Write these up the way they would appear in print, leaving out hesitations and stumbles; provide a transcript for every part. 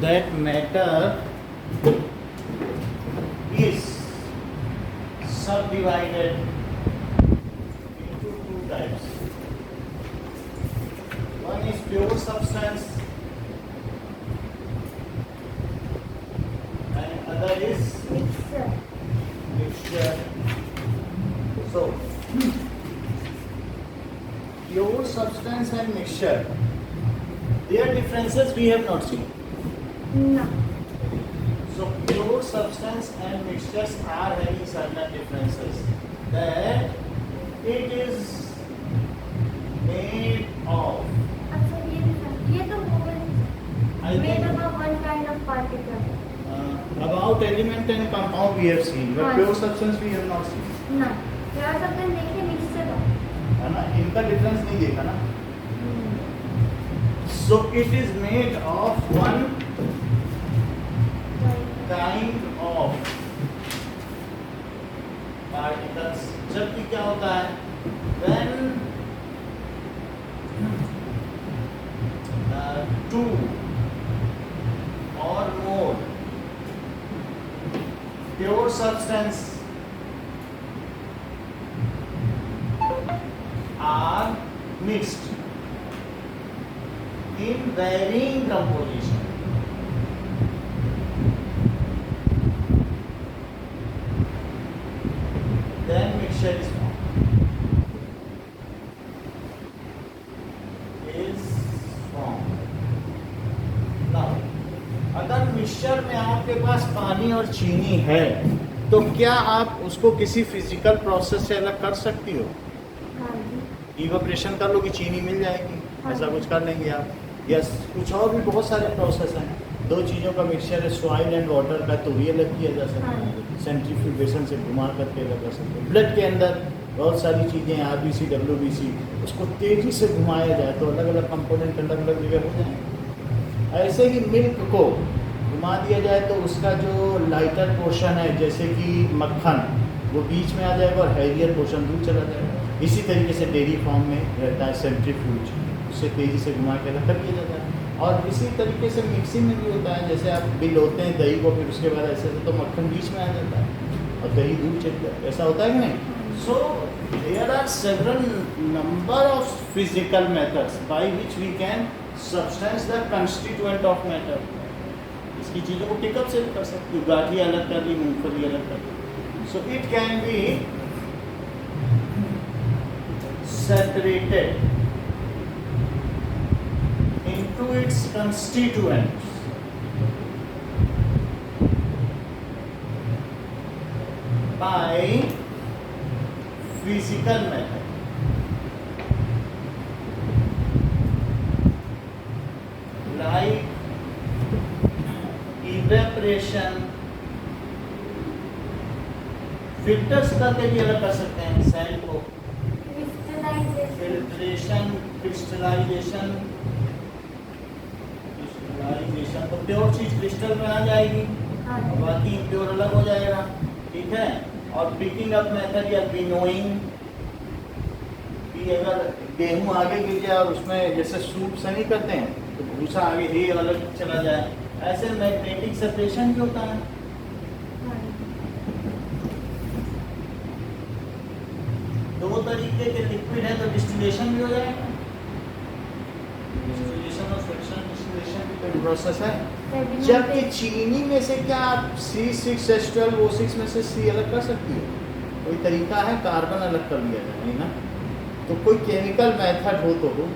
that matter is subdivided into two types. One is pure substance and other is Mixture. mixture. So, pure substance and mixture, their differences we have not seen. No. So pure substance and mixtures are having certain differences. That it is made of. अच्छा ये तो हो गई. I Made think up of one kind of particle. about element and compound we have seen, but हाँ. pure substance we have not seen. ना. क्या सकते हैं देखिए mixture का. है ना? इनका डिफरेंस नहीं देखा ना. So it is made of one kind of particles. जबकि क्या होता है? When two or more pure substance are mixed in varying composition. Then mixture is formed. Now, अगर मिक्सचर में आपके पास पानी और चीनी है, तो क्या आप उसको किसी फिजिकल प्रोसेस से अलग कर सकती हो? हाँ जी. इवेपोरेशन कर लो कि चीनी मिल जाएगी, ऐसा कुछ कर लेंगे आप. यस, कुछ और भी बहुत सारे प्रोसेस हैं. दो चीज़ों का मिक्सचर है, सॉइल एंड वाटर का, तो ये अलग किया जा सकता है. सेंट्रीफ्यूगेशन से घुमा करके अलग कर सकते हैं. ब्लड के अंदर बहुत सारी चीज़ें, RBC, WBC, उसको तेज़ी से घुमाया जाए तो अलग अलग कंपोनेंट अलग अलग जगह हो जाएंगे. ऐसे ही मिल्क को घुमा दिया जाए तो उसका जो लाइटर पोर्शन है, जैसे कि मक्खन, वो बीच में आ जाएगा और हैवियर पोर्शन दूर चला जाएगा. इसी तरीके से डेयरी फार्म में रहता है सेंट्रीफ्यूज, उससे तेज़ी से घुमा के अलग कर दिया जाता है. और इसी तरीके से मिक्सिंग में भी होता है. जैसे आप बिलोते हैं दही को, फिर उसके बाद ऐसे तो मक्खन बीच में आ जाता है और दही दूर चलता है. ऐसा होता है कि नहीं? So there are several number of physical methods by which we can substance the constituent of matter. इसकी चीज़ों को टिकअप से कर सकती हूँ. गाठी अलग कर दी, मूंगफली अलग कर दी. So it can be separated into its constituents by physical method. Like evaporation, filters करके भी अलग कर सकते हैं सेल को. फिल्ट्रेशन, क्रिस्टलाइजेशन, तो प्योर चीज क्रिस्टल में आ जाएगी और बाकी इम्प्योर अलग हो जाएगा. ठीक है. और पिकिंग अप मेथड या विनोइंग, कि अगर गेहूं आगे गिर जाए और उसमें जैसे सूप से नहीं करते हैं तो भूसा आगे ही अलग चला जाए, ऐसे मैग्नेटिक सेपरेशन भी होता है. दो तरीके के लिक्विड है तो डिस्टिलेशन भी हो जाएगा. डिस्टिलेशन और फ्रिक्शन डिस्टिलेशन भी कोई प्रोसेस है. जबकि चीनी में से क्या आप C6H12O6 में से C अलग कर सकती हो? कोई तरीका है? कार्बन अलग कर लिया जाए ना. तो कोई केमिकल मेथड हो तो हो.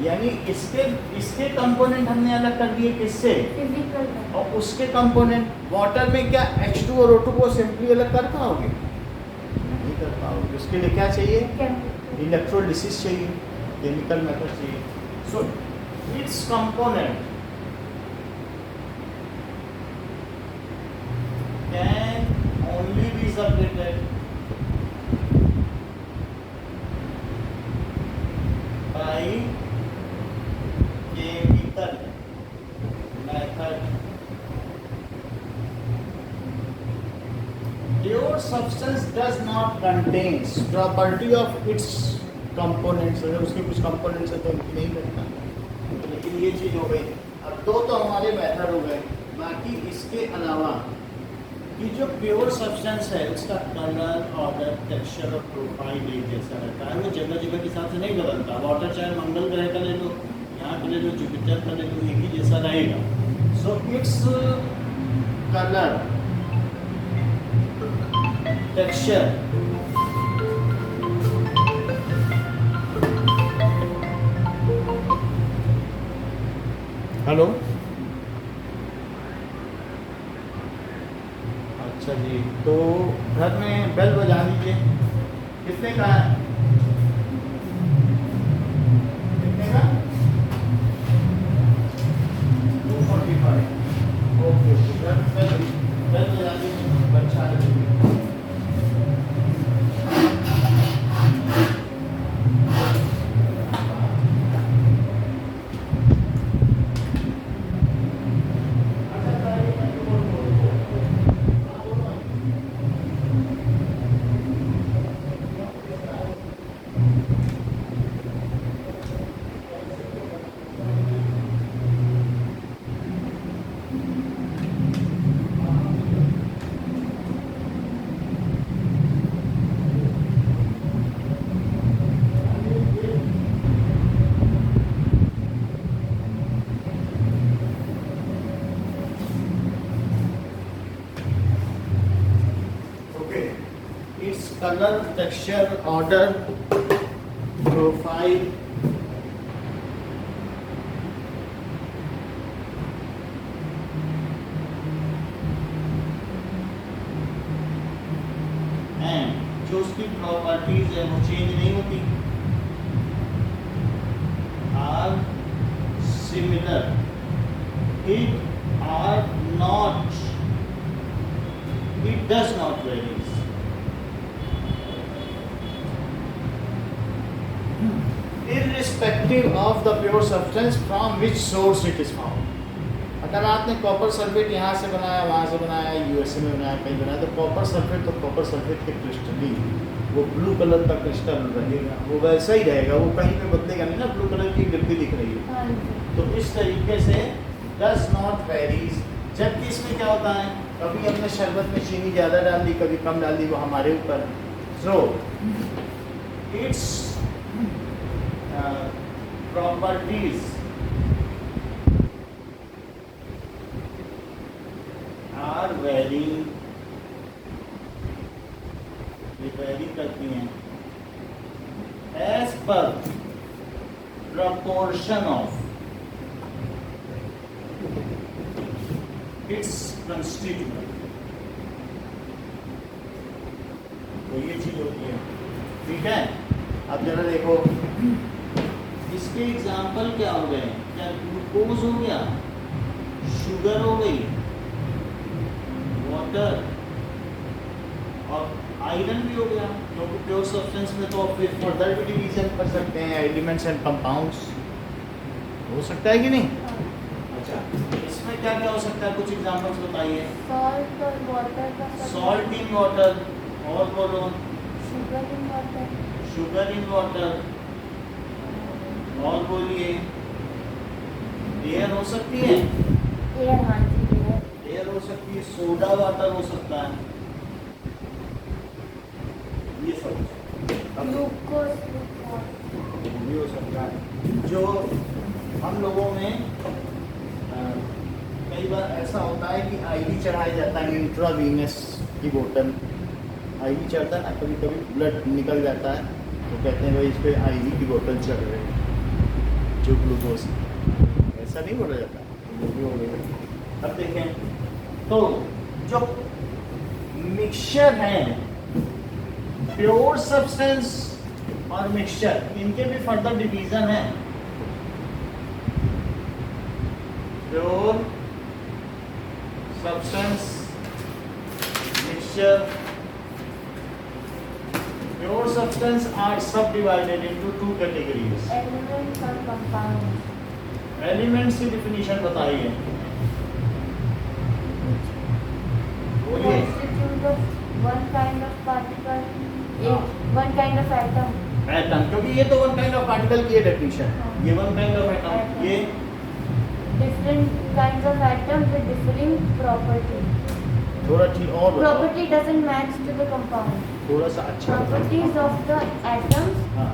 यानी इसके कंपोनेंट हमने अलग कर दिए. किससे? फिजिकल. और उसके कंपोनेंट. वाटर में क्या H2 और O2 को सिंपली अलग कर पाओगे? नहीं कर पाओगे. उसके लिए क्या चाहिए? इलेक्ट्रोलिसिस चाहिए, केमिकल मेथड चाहिए. So it's component can only B separated by chemical method. Pure substance does not contains property of its components. अगर उसके कुछ components है तो उनकी नहीं करता. लेकिन ये चीज हो गई. अब दो तो हमारे मेथड हो गए, बाकी इसके अलावा ये जो प्योर सब्सटेंस है उसका कलर, ऑर्डर, टेक्सचर और प्रोफाइल एक जैसा रहता है, वो जगह जगह के हिसाब से नहीं बदलता। वाटर चाहे मंगल ग्रह का ले लो, यहाँ पे ले लो, जुपिटर का ले लो, एक ही जैसा रहेगा। So its colour, texture, hello, अच्छा जी, तो घर में बेल बजा दीजिए। कितने का है? कितने का? 245। ओके, घर में बेल बजा दीजिए, बच्चा दीजिए। Colour, texture, order, profile, and जो उसकी प्रॉपर्टीज है वो चेंज नहीं होती, are similar, it are not, it does not varies. Irrespective of the pure substance from which source it is found। अगर आपने कॉपर सल्फेट यहाँ से बनाया, वहाँ से बनाया, यूएसए में बनाया, कहीं बनाया, तो कॉपर सल्फेट तो कॉपर सल्फेट के क्रिस्टली वो ब्लू कलर का क्रिस्टल रहेगा, वो वैसा ही रहेगा, वो कहीं पे बदलेगा नहीं ना। ब्लू कलर की डिब्बी दिख रही है, तो इस तरीके से डज नॉट वेरीज। जबकि इसमें क्या होता है, कभी हमने शरबत में चीनी ज़्यादा डाल दी, कभी कम डाल दी, वो हमारे ऊपर है। So it's properties are varying, ये vary करती हैं as per proportion of its constituent। तो ये चीज होती है, ठीक है। अब जरा देखो, इसके एग्जाम्पल क्या हो गए, क्या ग्लूकोज हो गया, शुगर हो गई, वाटर और आयरन भी हो गया, क्योंकि प्योर सब्सटेंस में तो फिर फर्दर भी डिवीजन कर सकते हैं, एलिमेंट्स एंड कंपाउंड्स, हो सकता है कि नहीं। अच्छा, इसमें क्या क्या हो सकता है, कुछ एग्जाम्पल्स बताइए। सॉल्ट और वाटर का, सॉल्ट इन वाटर, और बोलो। Sugar in water, sugar in water, और बोलिए। एयर हो सकती है, एयर, हाँ जी एयर, एयर हो सकती है, सोडा वाटर हो सकता है, ये सब ग्लूकोज भी हो सकता है। जो हम लोगों में कई बार ऐसा होता है कि आईवी चढ़ाया जाता है, इंट्रावीनस की बोतल आईवी चढ़ता है ना, कभी कभी ब्लड निकल जाता है, तो कहते हैं भाई इस पर आईवी की बोतल चढ़ रही है, जो ग्लूकोज, ऐसा नहीं बोला जाता, वो भी हो गया। अब देखें तो जो मिक्सचर है, प्योर सब्सटेंस और मिक्सचर, इनके भी फर्दर डिवीजन है। Pure substance, mixture, pure substance are subdivided into two categories। Elements और कंपाउंड। एलिमेंट्स की डिफिनीशन बताइए, बोलिए। Constitute of one kind of particle, one kind of atom। Atom, क्योंकि ये तो वन काइंड ऑफ पार्टिकल की definition, ये वन काइंड ऑफ एटम, ये डिफरेंट differing property. थोड़ा ठीक और बताओ, Property doesn't match to the compound. थोड़ा सा अच्छा बताओ। Properties of the atoms, हाँ,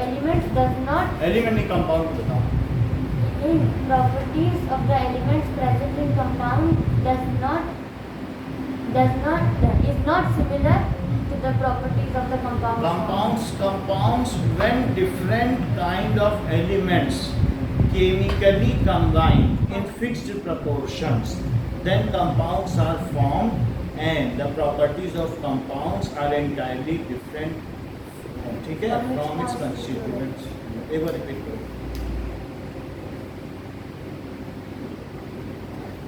elements does not. एलिमेंट नहीं कंपाउंड बताओ। In properties of the elements present in compound is not similar to the properties of the compound. Compounds when different kind of elements chemically combined in fixed proportions, then compounds are formed and the properties of compounds are entirely different, ठीक है, from its constituents. एक बार repeat करो।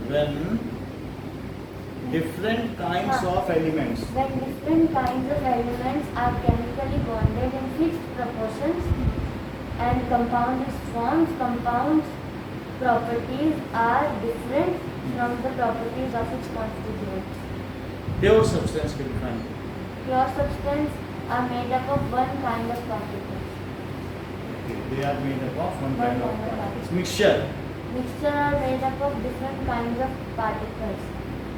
When different kinds of elements, When different kinds of elements are chemically bonded in fixed proportions and compound is formed, compounds properties are different from the properties of its constituents. pure substance will find. Pure substance are made up of one kind of particles. They are made up of one kind of particles. Mixture Mixture are made up of different kinds of particles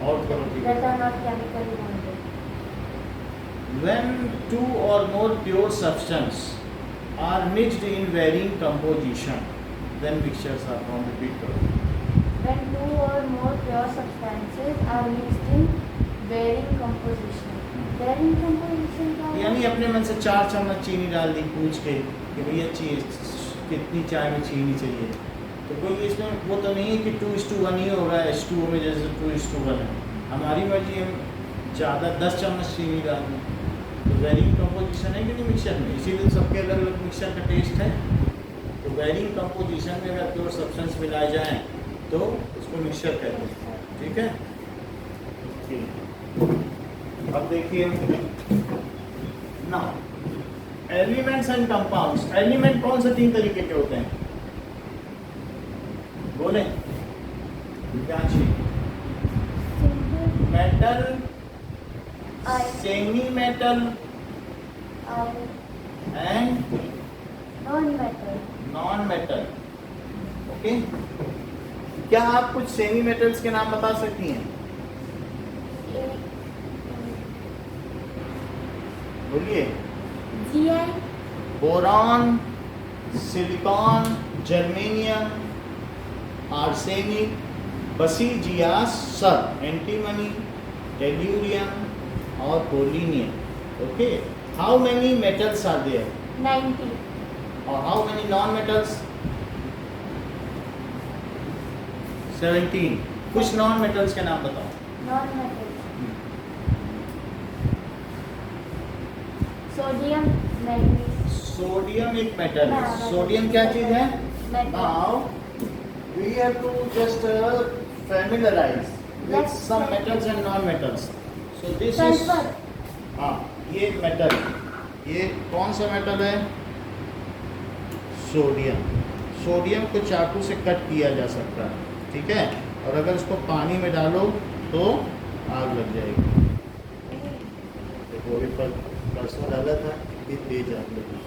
और करो ठीक that है। are not chemically bonded. When two or more pure substance are mixed in varying composition, then mixtures are formed. Repeat करो। When two or more pure substances are mixed in varying composition. Varying composition क्या है? यानी अपने मन से 4 चम्मच चीनी डाल दी पूछ के कि भैया कितनी चाय में चीनी चाहिए, तो कोई इसमें वो तो नहीं है कि 2:1 ही हो रहा है H2O में, जैसे 2:1 है। हमारी मर्जी हम ज़्यादा 10 चम्मच चीनी डाल दें, तो वेरिंग कंपोजिशन है कि नहीं मिक्सचर में, इसीलिए सबके अलग अलग मिक्सचर का टेस्ट है। तो वेरिंग कंपोजिशन में अगर प्योर सब्सटेंस मिलाए जाएँ तो उसको मिक्सचर कहते हैं, ठीक है। अब देखिए ना, एलिमेंट्स एंड कंपाउंड्स। एलिमेंट कौन से 3 तरीके के होते हैं बोले? Metal, semi metal and non-metal. Non metal. Okay, क्या आप कुछ सेमी मेटल्स के नाम बता सकती हैं? बोलिए। Gi, boron, silicon, germanium, arsenic, बसीजियास, सब, एंटीमनी, टेल्यूरियम और polonium. Okay, how many metals are there 90. और हाउ मेनी नॉन मेटल्स? 17। कुछ नॉन मेटल्स के नाम बताओ। Non-metal. Sodium, manganese. सोडियम एक मेटल है। हाँ, सोडियम क्या चीज है? Metal. Now we have to just familiarize with Let's some say- metals and non-metals. So this is Sulfur. हाँ, ये एक मेटल, ये कौन सा मेटल है? सोडियम। सोडियम को चाकू से कट किया जा सकता है, ठीक है, और अगर इसको पानी में डालो तो आग लग जाएगी। देखो अभी परसों डाला था, ये तेज आग लगी।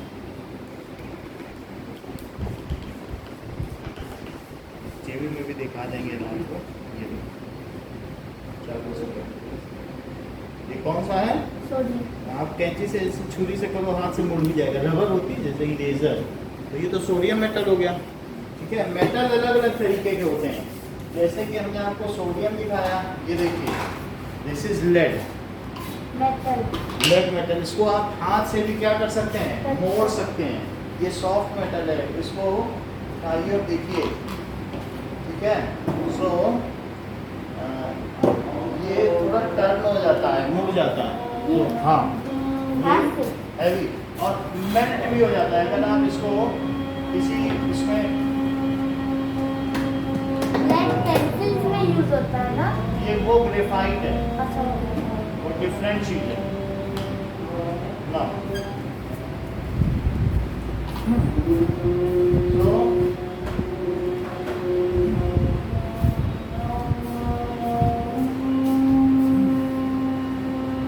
टीवी में भी दिखा देंगे ना आपको। ये चाकू से ये कौन सा है? Sodium. आप कैंची से ऐसे छुरी से करो, हाथ से मुड़ भी जाएगा। रबर होती है जैसे इरेजर, तो ये तो सोडियम मेटल हो गया, ठीक है। मेटल अलग अलग तरीके के होते हैं, जैसे कि हमने आपको सोडियम दिखाया, ये देखिए, this is lead, Metal. Lead metal. इसको आप हाथ से भी क्या कर सकते हैं? मोड़ सकते हैं। ये सॉफ्ट मेटल है, इसको उठाइए और देखिए, ठीक है। सो ये थोड़ा टर्न हो जाता है, मुड़ जाता है, तो हाँ Acid. हैवी और मेल्ट भी हो जाता है। अगर आप इसको किसी इसमें, Lead pencils में यूज होता है ना? ये वो ग्रेफाइट है, अच्छा. वो डिफरेंट चीज है ना।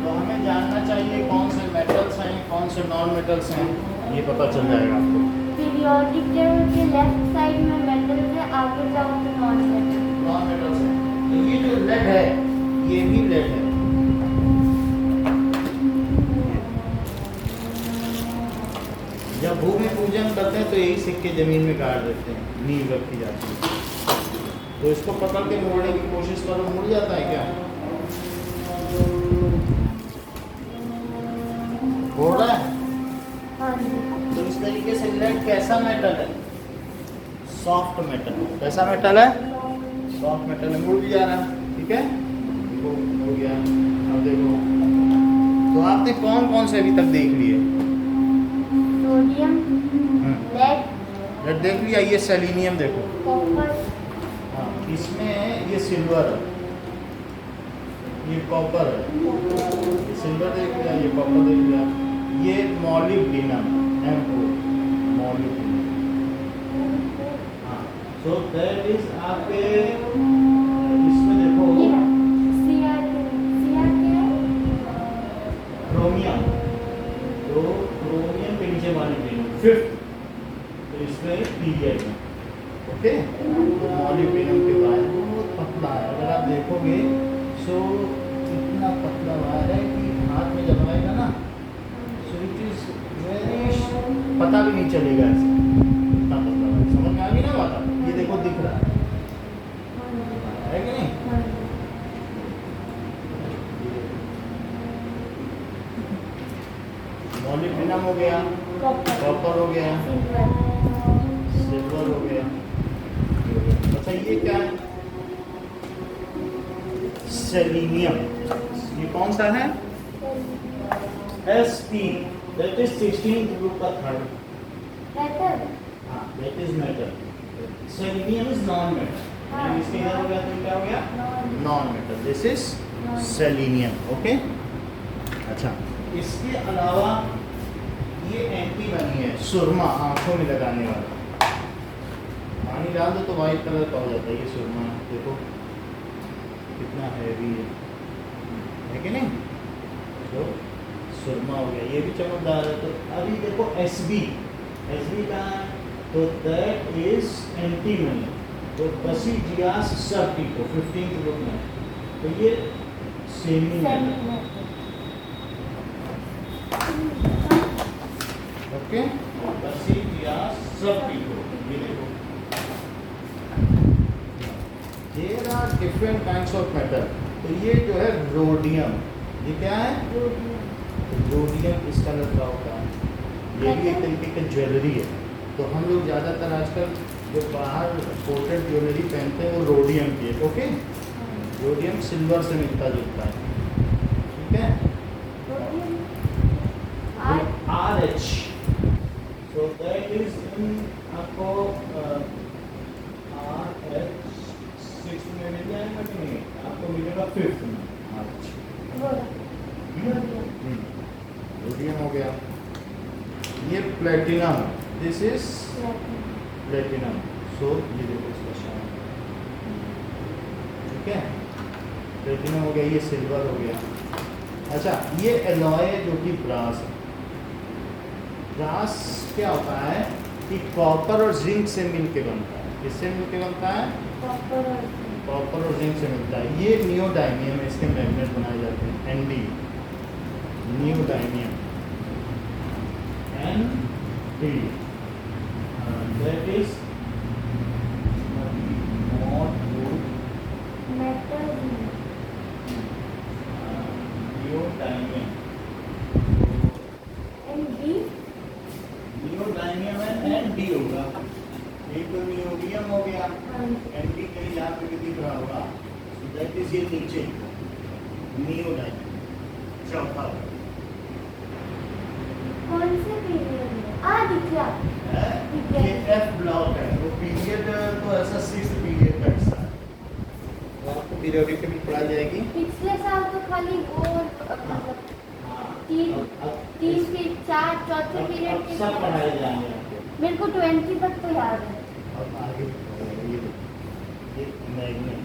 तो हमें जानना चाहिए कौन से मेटल्स हैं, कौन से नॉन मेटल्स हैं, ये पता चल जाएगा आपको। पीरियोडिक टेबल के लेफ्ट साइड में मेटल है, आगे जाओ तो नॉन मेटल. नॉन मेटल्स हैं, तो सिक्के ज़मीन में गाड़ देते हैं, नींव रखी जाती है। तो इसको पकड़ के मोड़ने की कोशिश करो, मुड़ जाता है क्या? मोड़ रहा है? हाँ जी। तो इस तरीके से लेड कैसा मेटल है? Soft metal. कैसा मेटल है? सॉफ्ट मेटल है। मुड़ भी जा रहा है, ठीक है? देखो हो गया। अब देखो, तो आपने कौन कौन से अभी तक देख लिए? सोडियम, लेड, लेड देख लिया। ये सेलेनियम देखो, कॉपर, हाँ इसमें ये सिल्वर है, ये कॉपर है, ये सिल्वर देख लिया, ये कॉपर देख लिया, ये मॉलिब्डेनम M4 मॉलिब्डेनम। हाँ, सो दैट इज आपके इसमें देखो क्रोमियम, तो क्रोमियम के नीचे मॉलिब्डेनम फिफ्थ, तो इसमें पीरियड में ओके। तो मॉलिब्डेनम के बाद बहुत पतला है, अगर आप देखोगे सो इतना पतला वायर है कि हाथ में जब आएगा ना सो इट इज वेरी, पता भी नहीं चलेगा ऐसे, इतना पतला वायर। समझ में आ गई ना बात? ये देखो दिख रहा है कि नहीं? मॉलिब्डेनम हो गया, कॉपर हो गया, सिल्वर हो गया। अच्छा ये क्या है? सेलेनियम। ये कौन सा है? Sp, that is 16th group का थर्ड। हाँ, that is metal। Selenium is non metal. इसके इधर हो गया तो क्या हो गया? Non metal. This is selenium, okay. अच्छा, इसके अलावा ये एंटी बनी है सुरमा, आंखों में लगाने वाला। पानी डाल दो तो वाइट कलर का हो जाता है ये सुरमा। देखो कितना हैवी है कि नहीं? तो सुरमा हो गया, ये भी चमकदार है। तो अभी देखो एसबी, एसबी कहाँ है? तो दैट इज एंटीमनी। तो बसीजियास सबटिको 15th ग्रुप में, तो ये सेमी ओके। बसीजियास सबटिको, ये देखो there are different kinds of metal. तो ये जो है रोडियम, ये क्या है? रोडियम इस कलर का होता है, ये भी एक तरीके का ज्वेलरी है। तो हम लोग ज़्यादातर आजकल जो बाहर कोटेड ज्वेलरी पहनते हैं वो रोडियम की है, ओके। रोडियम सिल्वर से मिलता जुलता है, ठीक है। RH, so that is in आपको RH 6 में मिल जाएगा कि नहीं? आपको मिलेगा 5th में RH। रोडियम हो गया। ये प्लेटिनम, दिस इज प्लेटिनम। सो ये देखो इसका शान, ठीक है। प्लेटिनम हो गया, ये सिल्वर हो गया। अच्छा, ये एलॉय जो कि ब्रास है। ब्रास क्या होता है कि कॉपर और जिंक से मिलके बनता है। किससे मिलके बनता है? कॉपर और जिंक से मिलता है। ये नियोडाइमियम, इसके मैग्नेट बनाए जाते हैं, ND, neodymium, ND, that is not good neodymium. Neodymium है, ND होगा। एक तो नियोडियम हो गया, ND के यहाँ पे भी दिख रहा होगा, दैट इज ये नीचे नियोडाइमियम चौथा। कौन से पीरियड में? दिख गया। ये F ब्लॉक है, तो पीरियड तो ऐसा 6th पीरियड का हिस्सा है। तो आपको पीरियोडिकली पढ़ाई जाएगी। पिछले साल तो खाली वो मतलब तीन से 4 चौथे पीरियड के सब पढ़ाए जाएंगे आपको। मेरे को 20 तक तो याद है। अब आगे ये मैग्नेट,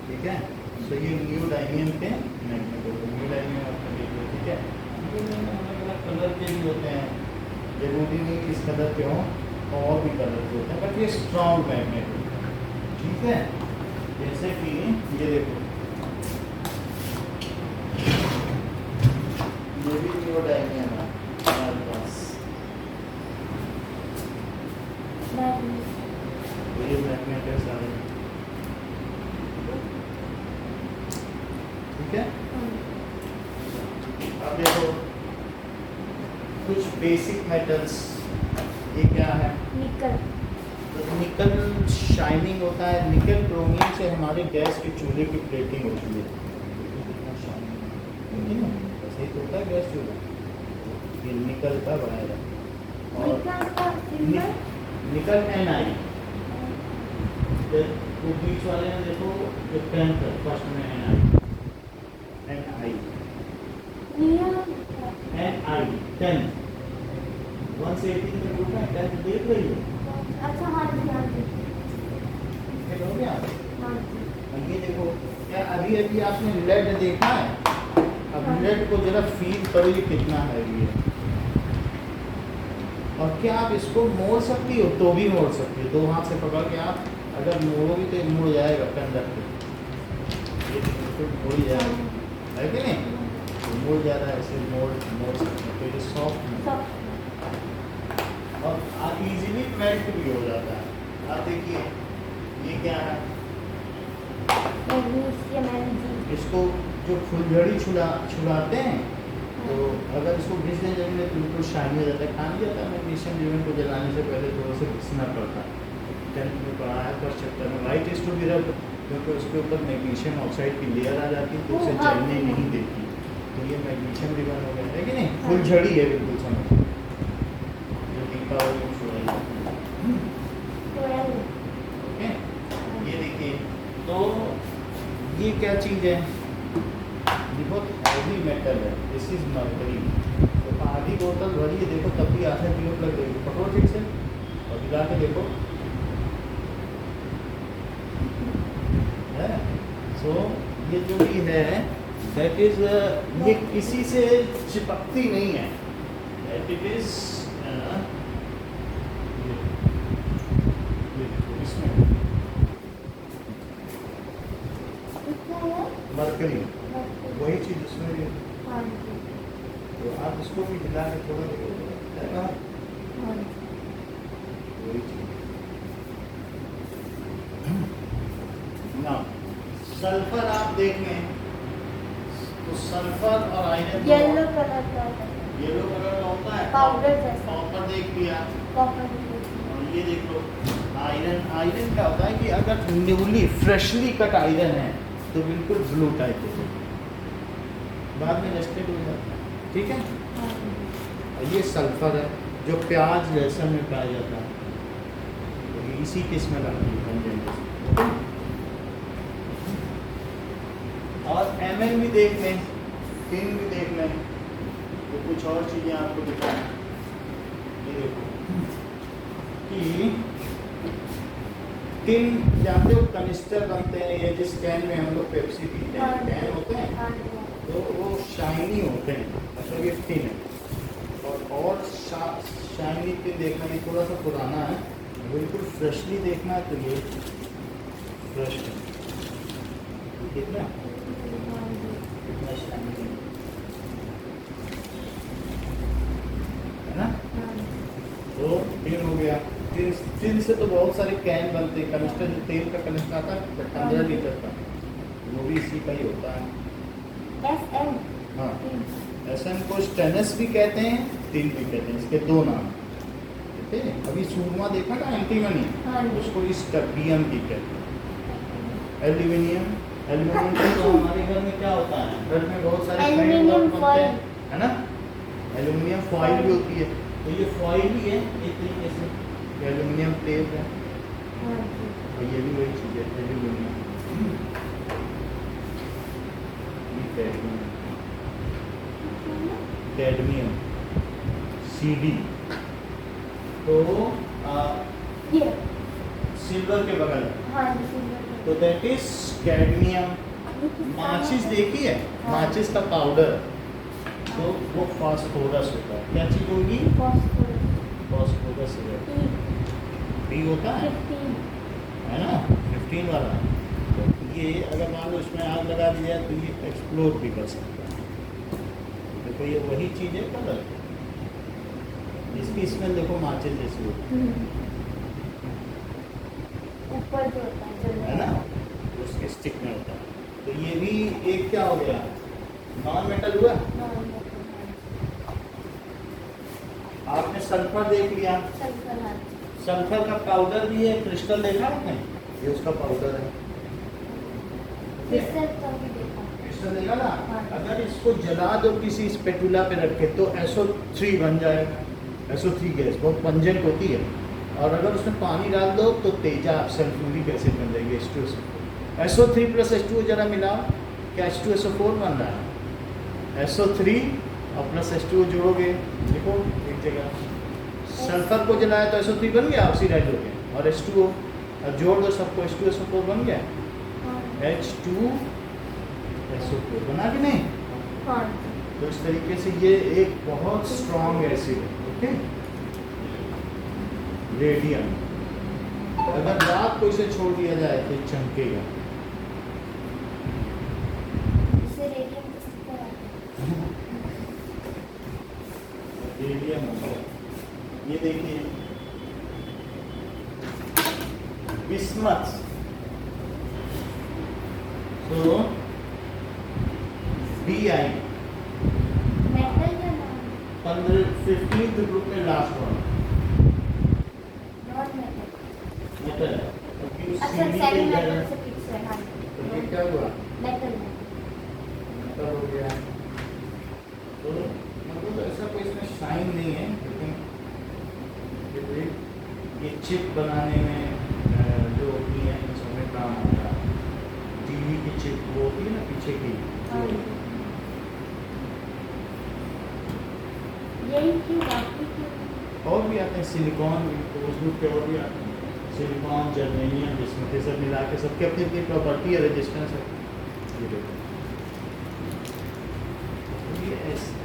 ठीक है। तो ये नियोडाइमियम के मैग्नेट होते हैं। नियोडाइमियम आपका देख लो, ठीक है। अलग कलर के भी होते हैं, जरूरी नहीं किस कलर के हों, और भी कलर के होते हैं, बट ये स्ट्रॉन्ग मैग्नेट होते हैं, ठीक है। जैसे कि ये देखो ये भी नियोडाइमियम है हमारे पास। ये मैग्नेट है सारे, ठीक है। अब देखो कुछ बेसिक मेटल्स, ये क्या है? निकल। तो निकल शाइनिंग होता है, निकल क्रोमियम से हमारे गैस के चूल्हे की प्लेटिंग होती है। कितना शाइनिंग है, ऐसे ही तो होता है गैस चूल्हा, ये निकल का बनाया और निकल NI, वो बीच वाले में देखो जो 10 है, फर्स्ट में NI 10 1 से 18 में ग्रुप है, 10 देख रही हो? अच्छा, हाँ जी, हाँ जी, ये हो गया। हाँ जी। और ये देखो, क्या अभी अभी आपने लेड देखा है? अब हाँ। लेड को जरा फील करो, ये कितना हैवी है। और क्या आप इसको मोड़ सकती हो? तो भी मोड़ सकती हो, दो हाथ से पकड़ के आप अगर मोड़ोगी तो ये मुड़ जाएगा कंडक्टर, ये बिल्कुल मुड़ जाएगा, है कि नहीं? तो मुड़ जा रहा है, ऐसे मोड़ सकते हैं, तो ये सॉफ्ट और आप इजीली मेल्ट भी हो जाता है। आप देखिए ये क्या है, मैग्नीशियम Mg। इसको जो फुलझड़ी छुड़ाते हैं, तो अगर इसको घिस दें जमीन में तो बिल्कुल शाइन हो जाता है। कहा नहीं जाता है मैग्नीशियम जमीन को जलाने से पहले थोड़ा सा घिसना पड़ता है। 10th में पढ़ा है फर्स्ट चैप्टर में, वाइट इज टू बी रब, क्योंकि उसके ऊपर मैग्नीशियम ऑक्साइड की लेयर आ जाती है तो उसे जलने नहीं देती। तो ये मैग्नीशियम रिबन हो गया, है कि नहीं? फुलझड़ी है बिल्कुल, समझ जो दीपावली में छुड़ाई जाती है। ओके, ये देखिए, तो ये क्या चीज़ है? ये बहुत हैवी मेटल है, दिस इज मरकरी। तो आधी बोतल भरी है, देखो तब भी आधा किलो लग रही है। पकड़ो ठीक से और हिला के देखो, है। सो ये जो भी है दैट इज, ये किसी से चिपकती नहीं है, दैट इट इज इसमें मरकरी, वही चीज़ उसमें भी। तो आप इसको भी हिला के थोड़ा देखो, वही चीज़ ना। सल्फर आप देख लें तो सल्फर और आयरन येलो कलर का होता है, येलो कलर का होता है, पाउडर जैसा। कॉपर देख लिया। कॉपर। और ये देख लो आयरन क्या होता है कि अगर न्यूली फ्रेशली कट आयरन है तो बिल्कुल ब्लू टाइप हो, बाद में रस्टेड हो जाता है, ठीक है। और ये सल्फर है जो प्याज लहसुन में पाया जाता है, तो ये इसी किस्म में लगती है। और Mn भी देख लें, टिन भी देख लें, तो कुछ और चीज़ें आपको दिखाएं। ये देखो कि टिन, जानते हो कनिस्टर बनते हैं, ये जिस कैन में हम लोग पेप्सी पीते हैं, कैन होते हैं, तो वो शाइनी होते हैं, मतलब ये टिन है। और शाइनी टिन देखना, ये थोड़ा सा पुराना है, बिल्कुल फ्रेशली देखना है तो ये फ्रेश है, कितना शाइनी है ना। तो टिन हो गया। टिन से तो बहुत सारे कैन बनते हैं, कनिस्टर जो तेल का कनिस्टर आता है 15 लीटर का, वो भी इसी का ही होता है। SM। हाँ, एसएन को स्टेनस भी कहते हैं, टिन भी कहते हैं, इसके दो नाम, ठीक है। अभी सूरमा देखा ना एंटीमनी, उसको स्टर्बियम भी कहते हैं। एल्यूमिनियम तो हमारे घर में क्या होता है, घर में बहुत सारे एल्यूमिनियम फॉइल, है ना। एल्यूमिनियम फॉइल भी होती है, तो ये फॉइल ही है एक तरीके से, एल्यूमिनियम प्लेट है, और ये भी वही चीज़ है एल्यूमिनियम। कैडमियम CD, तो ये सिल्वर के बगल, हाँ जी, सिल्वर। तो दैट इज कैडमियम। माचिस देखी है, माचिस का पाउडर, तो वो फास्फोरस होता है। क्या चीज़ होगी? फास्फोरस है, B होता है 15। है ना, 15 वाला। तो ये अगर मान लो इसमें आग लगा दिया तो ये एक्सप्लोड भी कर सकता है, तो देखो ये वही चीज़ है कलर, इसकी स्मेल देखो माचिस जैसी होती ऊपर जो होता है ना, उसके स्टिक में होता है। तो ये भी एक क्या हो गया, नॉन मेटल हुआ। आपने सल्फर देख लिया, सल्फर का पाउडर भी है, क्रिस्टल देखा आपने, ये उसका पाउडर है, क्रिस्टल देखा ना। अगर इसको जला दो किसी स्पेटुला पे रख के तो SO3 बन जाएगा। SO3 गैस बहुत पंजेंट होती है, और अगर उसमें पानी डाल दो तो तेजाब सल्फ्यूरिक एसिड बन जाएगी H2SO4। SO3 प्लस H2O जरा मिलाओ, क्या H2SO4 बन रहा है, SO3 और प्लस H2O जोड़ोगे, देखो एक जगह सल्फर को जलाया तो SO3 बन गया, ऑक्सीडाइज हो गया, और H2O अब जोड़ दो सबको, H2SO4 बन गया, H2SO4 बना कि नहीं। तो इस तरीके से ये एक बहुत स्ट्रॉन्ग एसिड है, ओके। रेडियम, अगर रात को इसे छोड़ दिया जाए तो चमकेगा। रेडियम हो गया, ये देखिए बिस्मथ, तो BI 15th ग्रुप में लास्ट वन मेटल है, क्योंकि CD के जगह तो ये क्या हुआ, मेटल हो गया। तो मतलब ऐसा कोई इसमें शाइन नहीं है, लेकिन ये चिप बनाने में जो होती है उसमें काम आता है। टीवी की चिप वो होती है ना पीछे की, और भी आते हैं सिलिकॉन, उस ग्रुप के और भी आते हैं, सिलिकॉन, जर्मेनियम, जिसमें सब मिला के सबकी अपनी अपनी प्रॉपर्टी है, रेजिस्टेंस है। ये देखो ये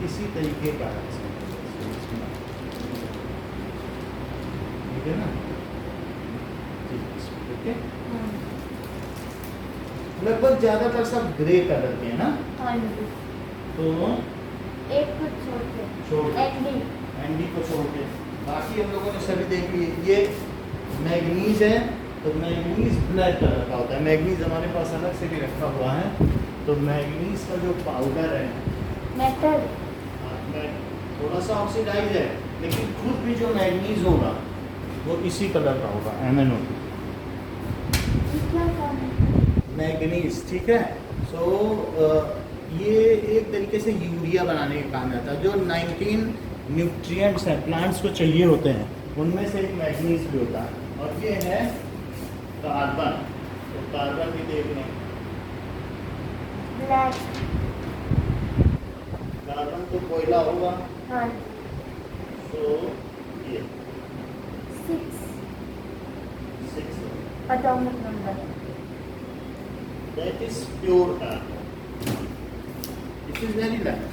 इसी तरीके का है, ठीक है ना, ओके। लगभग ज्यादातर सब ग्रे कलर के है ना, तो एक को छोड़ के एनडी को छोड़ के बाकी हम लोगों ने सभी देख लिए। ये मैग्नीज है, तो मैग्नीज ब्लैक कलर का होता है, मैग्नीज हमारे पास अलग से भी रखा हुआ है। तो मैग्नीज का जो पाउडर है मेटल, थोड़ा सा ऑक्सीडाइज है, लेकिन खुद भी जो मैग्नीज होगा वो इसी कलर का होगा, MnO मैग्नीज, ठीक है। सो ये एक तरीके से यूरिया बनाने के काम आता है। जो 19 न्यूट्रिएंट्स हैं प्लांट्स को चाहिए होते हैं, उनमें से एक मैग्नीज भी होता है। और ये है कार्बन, तो कार्बन भी देख लें, ब्लैक, कार्बन तो कोयला होगा, हाँ, तो ये 6 atomic number, that is pure carbon, it is very light,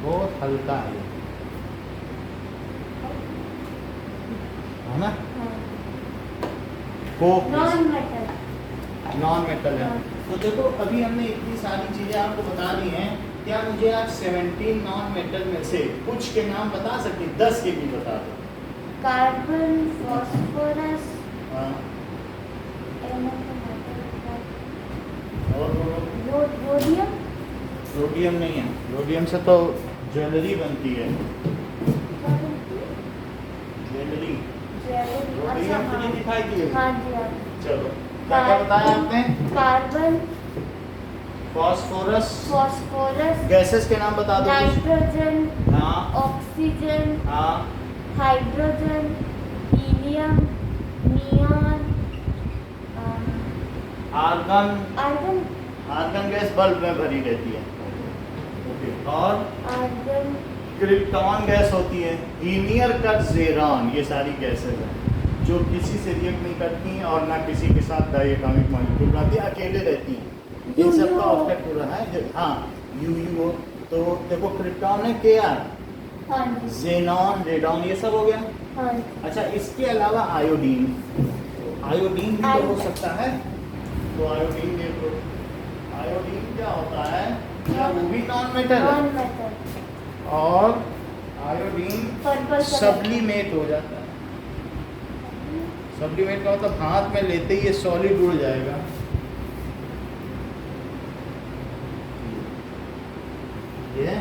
बहुत हल्का है ना। कोक नॉन मेटल है। तो देखो अभी हमने इतनी सारी चीजें आपको बता दी हैं, क्या मुझे आप 17 नॉन मेटल में से कुछ के नाम बता सकते, 10 के भी बता दो। कार्बन, फास्फोरस, और रोडियम, रोडियम नहीं है, रोडियम से तो ज्वेलरी बनती है, ज्वेलरी, रोडियम तो नहीं दिखाई दी। हाँ जी, चलो क्या क्या बताया आपने, कार्बन, फास्फोरस, गैसेस के नाम बता दो। नाइट्रोजन, हाँ, ऑक्सीजन, हाँ, hydrogen, helium, neon, argon, argon gas bulb में भरी रहती है, ओके। और आर्गन, क्रिप्टॉन गैस होती है, हीनियर का ज़ेरॉन, ये सारी गैसेस हैं जो किसी से रिएक्ट नहीं करती और ना किसी के साथ डायटोमिक मॉलिक्यूल बनाती, अकेले रहती हैं। इन सब का ऑब्जेक्ट पूरा है, हाँ, UUO। तो देखो क्रिप्टॉन है KR, ज़ेनॉन, रेडॉन, ये सब हो गया। अच्छा, इसके अलावा आयोडीन भी तो हो सकता है, तो आयोडीन देख लो, आयोडीन क्या होता है, या वो भी नॉन मेटल है, नॉन मेटल और आयोडीन पर्पल सब्लिमेट हो जाता है। सब्लिमेट का मतलब हाथ में लेते ही ये सॉलिड उड़ जाएगा। ये है।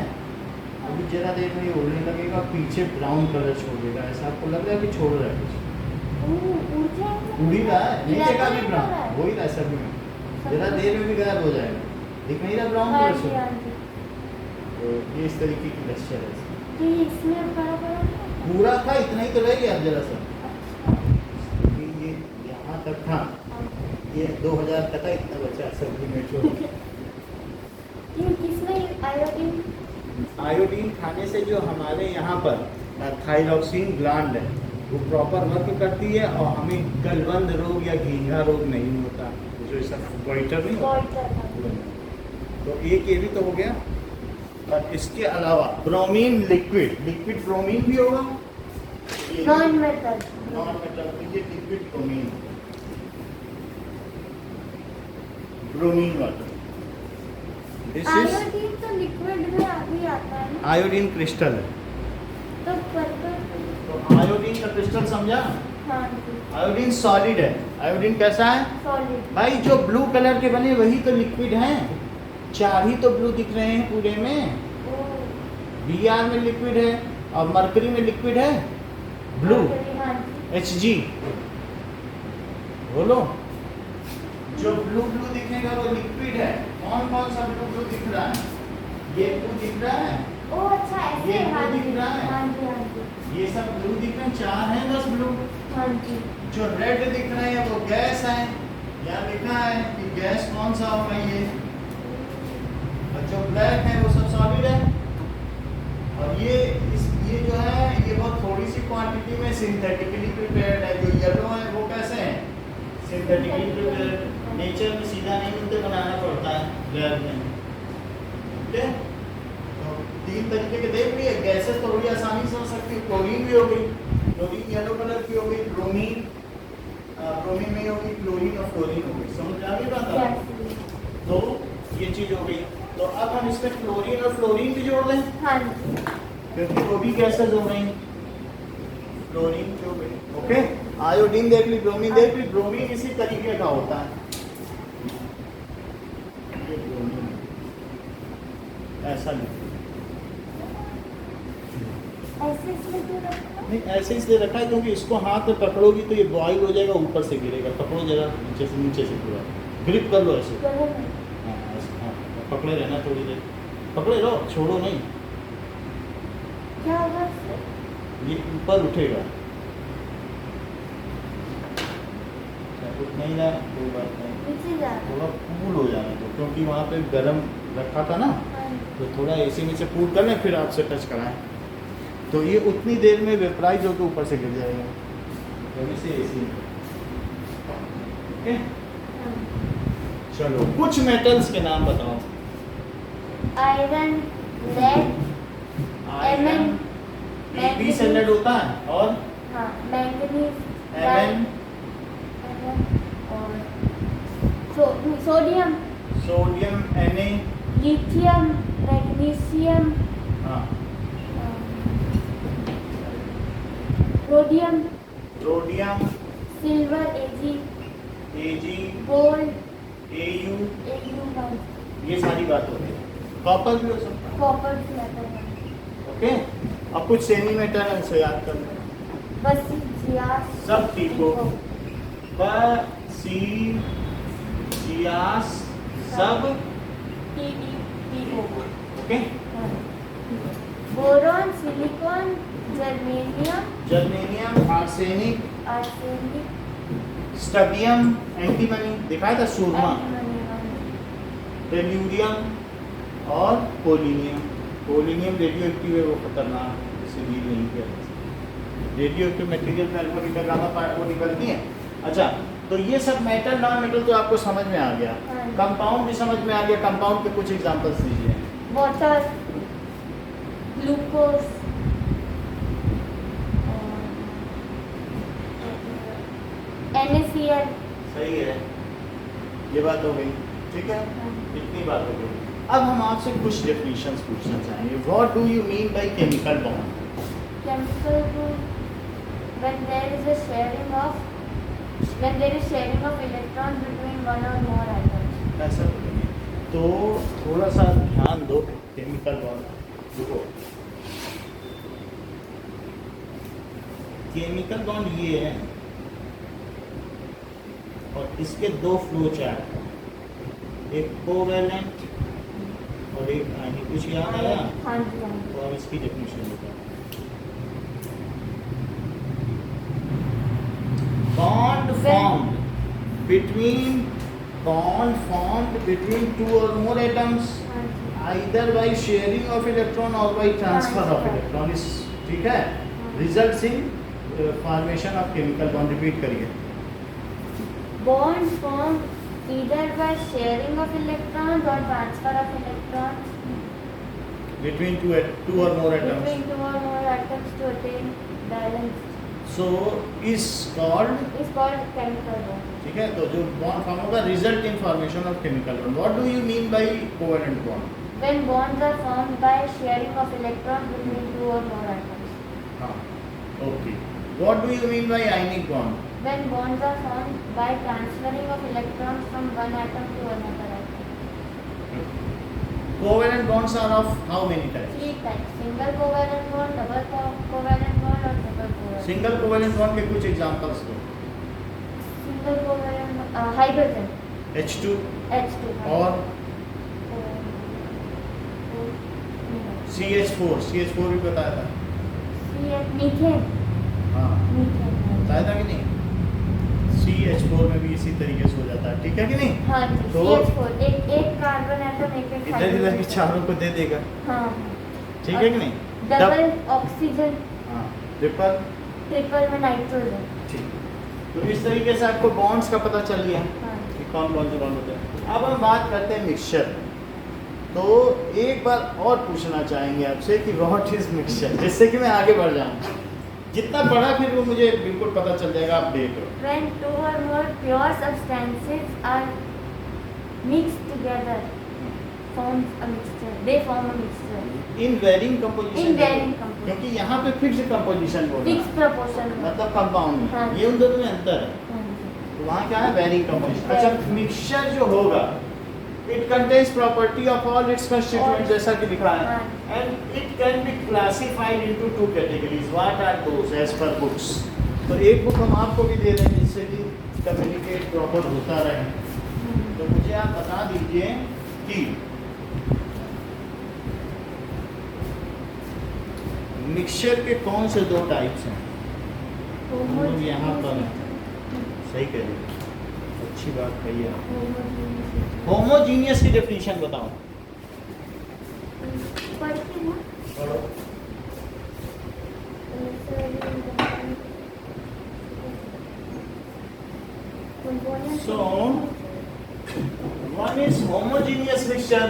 अभी जरा देर में ये उड़ने लगेगा, पीछे ब्राउन कलर छोड़ेगा। ऐसा आपको लग रहा है कि छोड़ रहा है कुछ? उड़ ही रहा है, नहीं देखा अभी ब्राउन, हो ही रहा है सब में। जरा देर में भी गायब हो जाएगा, दिख नहीं रहा ब्राउन कलर से। तो ये इस तरीके की मिक्सचर है। इसमें बड़ा बड़ा पूरा था, इतना ही तो रह गया जरा सा। ये यहाँ तक था, ये 2000 तक था, इतना बचा सब्लिमेट छोड़। किसमें आयोडीन? आयोडीन खाने से जो हमारे यहाँ पर थायरॉक्सिन ग्लैंड है वो प्रॉपर वर्क करती है, और हमें गलबंद रोग या घींघा रोग नहीं होता, जो ऐसा गोइटर नहीं होता। तो एक ये भी तो हो गया। और इसके अलावा ब्रोमीन लिक्विड, लिक्विड ब्रोमीन भी होगा, नॉन मेटल नॉन मेटल, ये liquid bromine, bromine water. This is iodine तो लिक्विड में अभी आता है ना, आयोडीन क्रिस्टल है। तो पर्पल। तो आयोडीन का क्रिस्टल समझा? हाँ जी, आयोडीन सॉलिड है। आयोडीन कैसा है सॉलिड। भाई? जो ब्लू कलर के बने वही तो लिक्विड हैं। 4 ही तो ब्लू दिख रहे हैं पूरे में। Br में लिक्विड है, और मरकरी में लिक्विड है ब्लू, Hg। बोलो, जो ब्लू ब्लू दिखेगा वो लिक्विड है। कौन कौन सा ब्लू ब्लू दिख रहा है? ये ब्लू दिख रहा है, ओ अच्छा, ऐसे। ये हाँ ब्लू जी, दिख रहा है, हाँ जी, हाँ जी, ये सब ब्लू दिख रहे हैं। 4 हैं बस ब्लू। हाँ जी। जो रेड दिख रहे हैं वो गैस है, यहाँ लिखा है कि गैस कौन सा होगा ये। और जो ब्लैक है वो सब सॉलिड है। और ये जो है ये बहुत थोड़ी सी क्वांटिटी में सिंथेटिकली प्रिपेयर्ड है। जो येलो है वो कैसे हैं? सिंथेटिकली प्रिपेयर्ड, नेचर में सीधा नहीं मिलते, बनाना पड़ता है लैब में। ठीक है, तो 3 तरीके के देख लिए। गैसेस तो बड़ी आसानी से हो सकती है। क्लोरीन भी हो गई, क्लोरीन येलो कलर की हो गई। ब्रोमीन, ब्रोमीन में होगी क्लोरीन और फ्लोरीन हो गई। समझ आ गई बात आपको? तो ये चीज हो गई। तो अब हम इसमें क्लोरीन और फ्लोरीन भी जोड़ दें, हाँ जी, क्योंकि वो भी गैसेस हो गई। क्लोरीन जो गई, ओके। आयोडीन देख ली, ब्रोमीन देख ली। ब्रोमीन इसी तरीके का होता है, ये ब्रोमीन ऐसा नहीं। ऐसे इसमें क्यों रखा? नहीं, ऐसे इसलिए रखा है क्योंकि इसको हाथ में पकड़ोगी तो ये बॉईल हो जाएगा, ऊपर से गिरेगा। पकड़ो जरा, नीचे से पूरा ग्रिप कर लो ऐसे। गले में? हाँ, ऐसे, हाँ, पकड़े रहना थोड़ी देर, पकड़े रहो, छोड़ो नहीं। क्या होगा इससे? ये ऊपर उठेगा, उठ नहीं रहा, कोई बात नहीं, नीचे जा रहा थोड़ा कूल हो जाना तो, क्योंकि वहाँ पे गर्म रखा था ना, है। हाँ जी। तो थोड़ा एसी में से कूल कर लें, फिर आपसे टच कराएं। तो ये उतनी देर में वेपराइज होकर ऊपर से गिर जाएगा, जल्दी से एसी में। ओके, हाँ। चलो कुछ मेटल्स के नाम बताओ। आयरन, लेड, आयरन, Ap से लेड होता है, और हाँ, मैंगनीज, Mn, और sodium, sodium, Na, lithium, magnesium, हाँ, rhodium, rhodium, silver, Ag, Ag, gold, Au, Au, ये सारी बात हो गई। कॉपर भी हो सकता है, कॉपर मेटल, ओके। अब कुछ सेमी मेटल है, उसे याद कर लें। बसिजियास, सब ठीक हो। बसिजियास, सब TdPO, okay. Boron, silicon, germanium, germanium, arsenic, arsenic, stibium, antimony दिखाया था, सुरमा, एल्यूमिनियम, टेल्यूरियम और पोलिनियम। पोलिनियम रेडियो एक्टिव है, वो खतरनाक, इसे डील नहीं किया जा सकता। रेडियो एक्टिव मटेरियल में अल्फा बीटा गामा वो निकलती हैं। अच्छा, तो ये सब मेटल नॉन मेटल तो आपको समझ में आ गया। हाँ। कंपाउंड भी समझ में आ गया। कंपाउंड के कुछ एग्जांपल्स दीजिए। वाटर, ग्लूकोज, NaCl, सही है, ये बात हो गई। ठीक है, इतनी बात हो गई। अब हम आपसे कुछ डेफिनेशंस पूछना चाहेंगे। What do you mean by chemical bond? Chemical bond when there is sharing of electrons between one or more atoms. ऐसा बोलेंगे। तो थोड़ा सा ध्यान दो, केमिकल बॉन्ड देखो, केमिकल बॉन्ड ये है और इसके दो फ्लो चार्ट, एक कोवेलेंट और एक आयनिक। कुछ याद आया? हाँ जी, हाँ जी। तो अब इसकी डेफिनेशन बताओ। बॉन्ड फॉर्म्ड बिटवीन टू और मोर एटम्स हाँ जी। either by sharing of electron or by transfer of electron is, ठीक है, results in formation of chemical bond। repeat करिए। Bonds formed either by sharing of electrons or transfer of electrons between two or more atoms, between two or more atoms to attain balance so is called, is called chemical bond. ठीक है। तो जो bond form होगा result in formation of chemical bond. What do you mean bye covalent bond? When bonds are formed by sharing of electrons between two or more atoms. हाँ, okay. What do you mean bye ionic bond? When bonds are formed by transferring of electrons from one atom to another atom. Covalent bonds are of how many types? Three types: single covalent bond, double covalent bond, और triple covalent. Single covalent bond के कुछ examples दो। Single covalent hydrogen H2 H2 और CH4 भी बताया था। Methane हाँ, methane बताया था कि नहीं? CH4 में भी इसी तरीके से हो जाता है, ठीक है कि नहीं? हाँ जी। तो CH4 एक कार्बन एटम एक इधर की चारों को दे देगा, हाँ ठीक है कि नहीं? डबल ऑक्सीजन, हाँ, ट्रिपल, ट्रिपल में नाइट्रोजन। ठीक। तो इस तरीके से आपको बॉन्ड्स का पता चल गया हाँ कि कौन कौन से बॉन्ड होते हैं। अब हम बात करते हैं मिक्सचर। तो एक बार और पूछना चाहेंगे आपसे कि व्हाट इज मिक्सचर, जिससे कि मैं आगे बढ़ जाऊँ। जितना पढ़ा फिर वो मुझे बिल्कुल पता चल जाएगा, आप देख लो। When two or more pure substances are mixed together, forms a mixture. They form a mixture. In varying composition, In varying composition. क्योंकि यहाँ पे फिक्स कंपोजिशन बोल Fixed proportion में। मतलब कंपाउंड हाँ। ये उन दोनों में अंतर है। हाँ जी। तो वहाँ क्या है? Varying composition. अच्छा, मिक्सचर जो होगा it contains property of all its constituents, जैसा कि लिखा है, हाँ। And it can be classified into two categories. What are those as per books? तो एक बुक हम आपको भी दे दें जिससे कि कम्युनिकेट प्रॉपर होता रहे। तो मुझे आप बता दीजिए कि मिक्सचर के कौन से दो टाइप्स हैं? हम लोग यहाँ पर हैं। सही कह रहे हैं, अच्छी बात कही है। होमोजीनियस की डेफिनेशन बताओ। पढ़ती हूँ। पढ़ो। So, one is homogeneous mixture,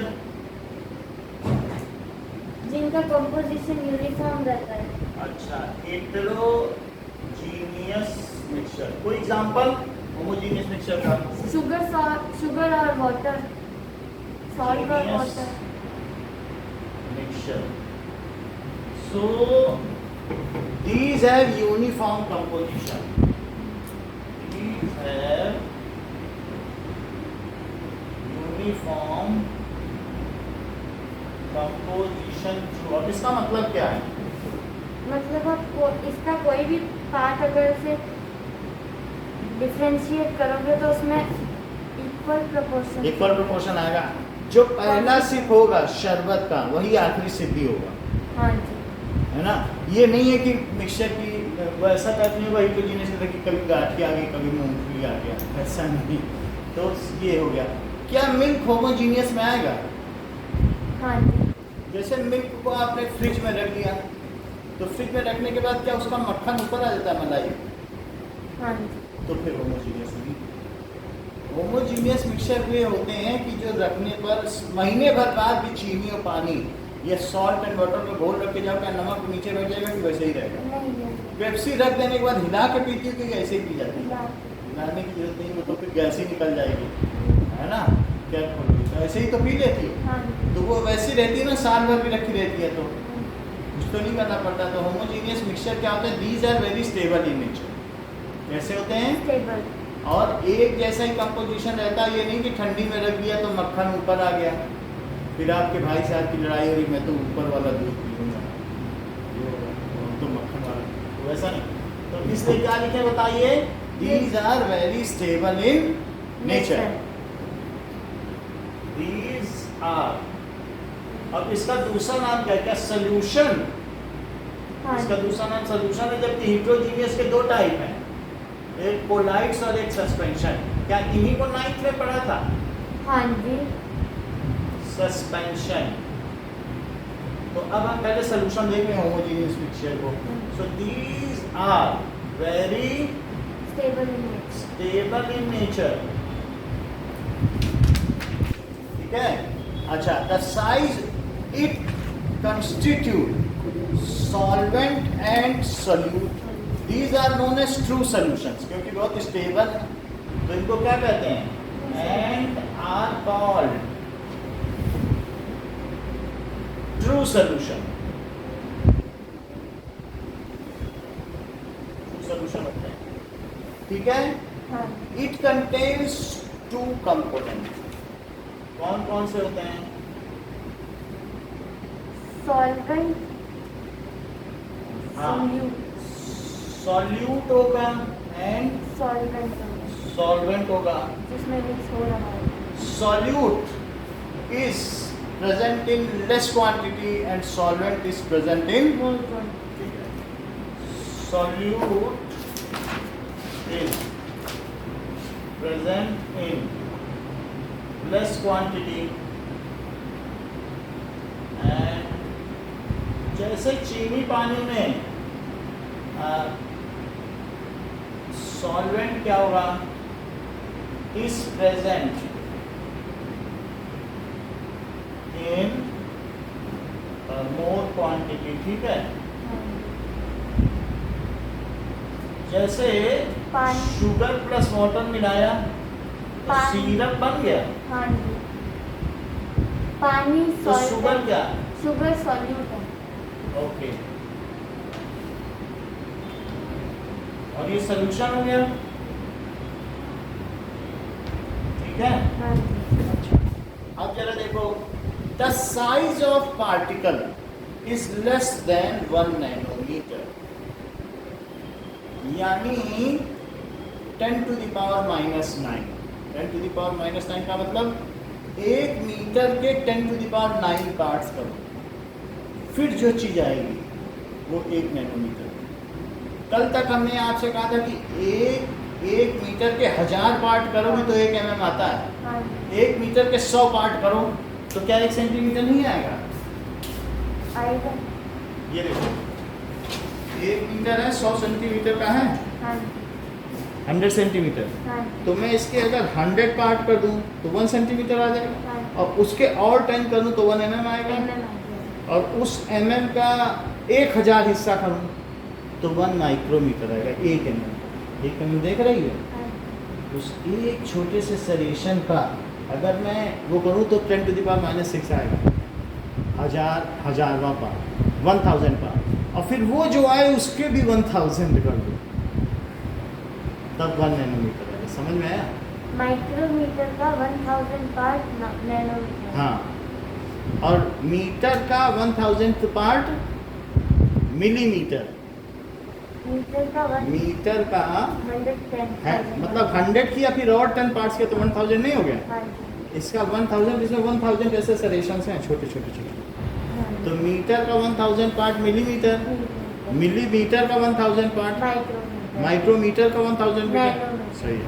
जिनका कंपोजिशन यूनिफॉर्म रहता है। अच्छा, heterogeneous mixture। कोई एग्जांपल होमोजेनियस मिक्सचर का? शुगर और वाटर, सॉल्ट और Homogeneous water. mixture. So these have uniform composition. These have uniform composition throughout। इसका मतलब क्या है? मतलब आपको इसका कोई भी पार्ट अगर से डिफरेंशिएट करोगे तो उसमें इक्वल प्रोपोर्शन आएगा। जो पहला सिप होगा शरबत का वही आखिरी सिप भी होगा, हाँ जी। है ना? ये नहीं है कि मिक्सचर की वैसा टाइप नहीं होगा हिटोजीनियस में कि कभी गाठी आ गई कभी मूंगफली आ गया, ऐसा नहीं। तो ये हो गया। क्या मिल्क होमोजीनियस में आएगा? हाँ जी। जैसे मिल्क को आपने फ्रिज में रख दिया तो फ्रिज में रखने के बाद क्या उसका मक्खन ऊपर आ जाता है, मलाई? हाँ जी। तो फिर होमोजीनियस होगी। होमोजीनियस मिक्सचर वे होते हैं कि जो रखने पर महीने भर बाद भी चीनी और पानी या सॉल्ट एंड वाटर में घोल रख के जाओ, क्या नमक नीचे बैठ जाएगा कि वैसे ही रहेगा? नहीं पेप्सी रख देने के बाद हिला के पीती है कि ऐसे ही पी जाती है? नहीं। हिलाने की जरूरत नहीं, वो तो फिर गैस ही निकल जाएगी, है ना? क्या खोलोगे? तो ऐसे ही तो पी लेती हो। हाँ जी। तो वो वैसी रहती है ना, साल भर भी रखी रहती है, तो कुछ तो नहीं करना पड़ता। तो होमोजीनियस मिक्सचर क्या होता है? These are very stable in nature. कैसे होते हैं? स्टेबल। और एक जैसा ही कंपोजिशन रहता है, ये नहीं कि ठंडी में रख दिया तो मक्खन ऊपर आ गया, फिर आपके भाई साहब की लड़ाई हो रही, मैं तो ऊपर वाला दूध पीऊँगा, तो मक्खन वाला, तो वैसा नहीं। तो इसलिए क्या लिखे बताइए? These are very stable in nature. These are. अब इसका दूसरा नाम क्या है? क्या सोल्यूशन? हाँ इसका जी। दूसरा नाम सोल्यूशन है, जबकि हिट्रोजीनियस के दो टाइप हैं, एक कोलाइड्स और एक सस्पेंशन। क्या इन्हीं को 9th में पढ़ा था? हाँ जी। सस्पेंशन। तो अब हम पहले सोल्यूशन देखें होमोजेनियस मिक्सचर को। So these are very stable in nature. Stable in nature. ठीक है। अच्छा, the size it constitute solvent and solute, these are known as true solutions, क्योंकि बहुत स्टेबल है तो इनको क्या कहते हैं? And are called true solution. True solution होते हैं। ठीक है। हाँ। It contains two component. कौन कौन से होते हैं? सॉल्वेंट, हाँ। सोल्यूट। सॉल्यूट होगा एंड सॉल्वेंट सॉल्वेंट होगा। जिसमें मिक्स हो रहा है। Solute is present in less quantity and solvent is present in mole quantity. solute is present in less quantity and जैसे चीनी पानी में सॉल्वेंट क्या होगा? is present in more quantity। ठीक है। जैसे पानी। शुगर प्लस वाटर मिलाया तो पानी। सिरप बन गया। हाँ जी। पानी तो शुगर क्या? शुगर सॉल्यूट है। ओके। और ये सोल्यूशन हो गया। ठीक है। हाँ जी। अब जरा देखो, the size of particle is less than 1 nanometer, यानी 10 to the power -9। 10 to the power -9 का मतलब 1 मीटर के 10 to the power 9 पार्ट्स करो, फिर जो चीज आएगी वो 1 नैनोमीटर। कल तक हमने आपसे कहा था कि एक मीटर के 1000 पार्ट करोगे तो 1 mm आता है। हाँ जी। 1 मीटर के 100 पार्ट करो तो क्या 1 सेंटीमीटर नहीं आएगा? आएगा। ये देखो, 1 मीटर है, 100 सेंटीमीटर का है, हाँ जी। 100 सेंटीमीटर। हाँ जी। तो मैं इसके अगर 100 पार्ट कर दूं तो 1 सेंटीमीटर आ जाएगा, हाँ। और उसके और 10 कर दूं तो 1 mm आएगा, MM आ गया। और उस mm का 1000 हिस्सा करूं तो 1 माइक्रोमीटर आएगा। 1 mm देख रही है? हाँ जी। उस एक छोटे से सरेशन का अगर मैं वो करूँ तो 10 to the power -6 आएगा, 1000वां पार्ट, 1000 पार्ट, और फिर वो जो आए उसके भी 1000 कर दो, तब 1 नैनोमीटर आएगा। समझ में आया? माइक्रोमीटर का 1000 पार्ट नैनोमीटर। हाँ, और मीटर का 1000th पार्ट मिलीमीटर। मीटर का 110 मीटर का है, 110,000 मतलब 100 किया फिर और 10 पार्ट्स के तो 1000 नहीं हो गया? हाँ जी। इसका 1000, इसमें 1000 ऐसे सरेशंस हैं छोटे छोटे छोटे। हाँ जी। तो मीटर का 1000 पार्ट मिलीमीटर, मिलीमीटर का 1000 पार्ट माइक्रोमीटर, माइक्रोमीटर का 1000 मीटर। नैनोमीटर। सही है।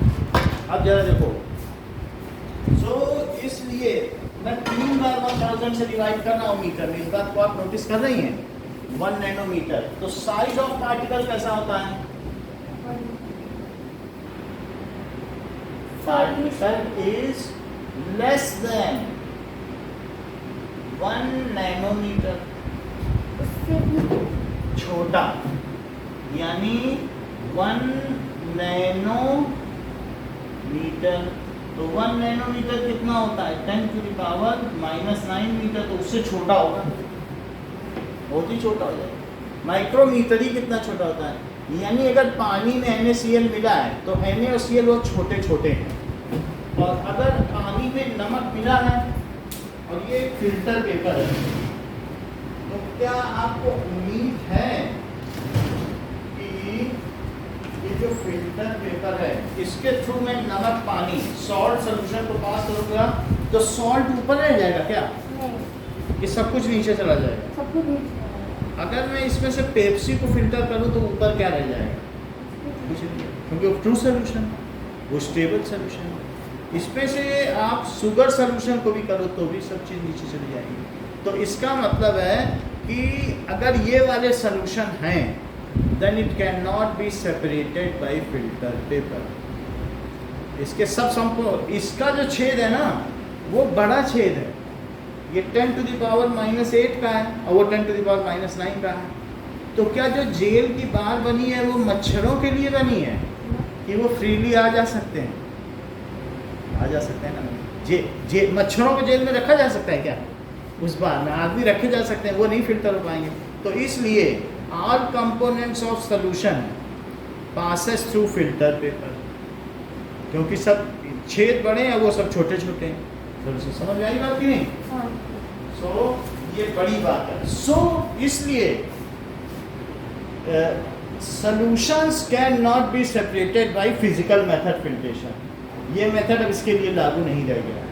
अब जरा देखो, सो इसलिए मैं 3 बार 1000 से डिवाइड कर रहा हूँ मीटर में, इस बात को आप नोटिस कर रही हैं? 1 नैनोमीटर। तो साइज ऑफ पार्टिकल कैसा होता है? Particle is less than 1 nanometer, उससे भी छोटा, यानी 1 नैनोमीटर। तो 1 नैनोमीटर कितना होता है 10⁻⁻⁹ मीटर, तो उससे छोटा होगा, बहुत ही छोटा हो जाएगा। माइक्रोमीटर ही कितना छोटा होता है, यानी अगर पानी में NaCl मिला है तो Na और Cl वो छोटे छोटे हैं, और अगर पानी में नमक मिला है और ये फिल्टर पेपर है, तो क्या आपको उम्मीद है कि ये जो फिल्टर पेपर है इसके थ्रू मैं नमक पानी सॉल्ट सोल्यूशन को पास करूँगा तो सॉल्ट ऊपर रह जाएगा क्या, नहीं, कि सब कुछ नीचे चला जाएगा? सब कुछ नीचे जाएगा। अगर मैं इसमें से पेप्सी को फिल्टर करूँ तो ऊपर क्या रह जाएगा, कुछ नहीं, क्योंकि वो ट्रू सोल्यूशन है, वो स्टेबल सोल्यूशन है। इसमें से आप शुगर सोल्यूशन को भी करो तो भी सब चीज़ नीचे चली जाएगी। तो इसका मतलब है कि अगर ये वाले सोल्यूशन हैं then it can not be separated by filter paper. इसके सब संपो इसका जो छेद है ना वो बड़ा छेद है, ये 10⁻⁻8 का है और वो 10⁻⁹ का है। तो क्या जो जेल की बार बनी है वो मच्छरों के लिए बनी है कि वो फ्रीली आ जा सकते हैं? आ जा सकते हैं ना। मच्छरों को जेल में रखा जा सकता है क्या? उस बार में आदमी रखे जा सकते हैं, वो नहीं फिल्टर हो पाएंगे। तो इसलिए all components of solution passes through filter paper, क्योंकि सब छेद बड़े हैं वो सब छोटे छोटे हैं। थोड़ी सी समझ में आई बात की नहीं? हाँ। सो ये बड़ी बात है। सो इसलिए solutions can not be separated by physical method filtration. ये मेथड अब इसके लिए लागू नहीं रह गया है।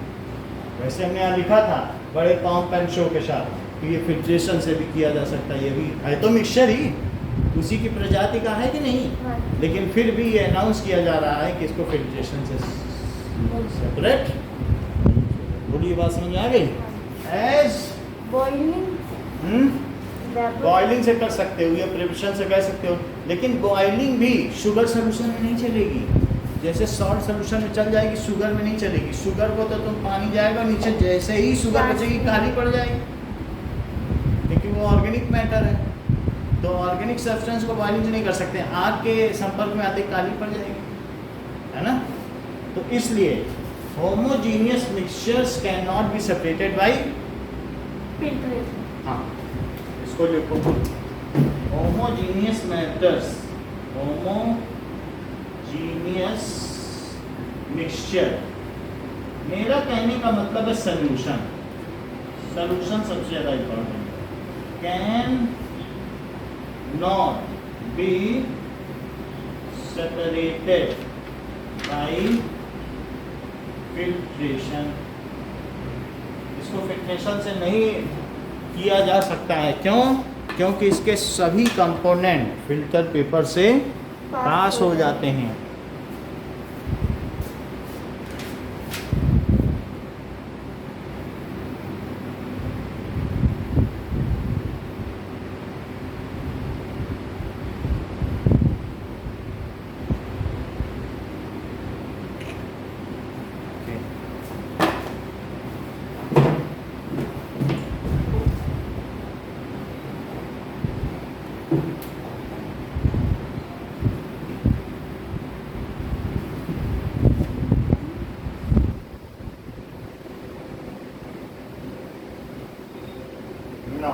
वैसे हमने यहाँ लिखा था बड़े कॉम्पैक्ट शो के साथ कि ये फिल्ट्रेशन से भी किया जा सकता है, ये भी है तो मिक्सचर ही उसी की प्रजाति का है कि नहीं, हाँ। लेकिन फिर भी ये अनाउंस किया जा रहा है कि इसको फिल्ट्रेशन से सेपरेट। बोलिए, बात समझ में आ गई? एज बॉइलिंग, बॉइलिंग से कर सकते हो या प्रिपरेशन से कर सकते हो, लेकिन बॉइलिंग भी शुगर सोल्यूशन में नहीं चलेगी। जैसे सॉल्ट सोल्यूशन में चल जाएगी, शुगर में नहीं चलेगी। शुगर को तो तुम पानी जाएगा नीचे, जैसे ही शुगर बचेगी काली पड़ जाएगी, क्योंकि वो ऑर्गेनिक मैटर है। तो ऑर्गेनिक सब्सटेंस को बॉइलिंग नहीं कर सकते, आग के संपर्क में आते काली पड़ जाएगी, है ना। तो इसलिए homogeneous mixtures can not be separated bye filtration. हाँ, इसको लिखो, होमोजीनियस मैटर्स, होमोजीनियस मिक्सचर। मेरा कहने का मतलब है सॉल्यूशन, सॉल्यूशन सबसे ज़्यादा important, can not be separated bye filtration. इसको फिल्ट्रेशन से नहीं किया जा सकता है। क्यों? क्योंकि इसके सभी कंपोनेंट फिल्टर पेपर से पास हो जाते हैं। No.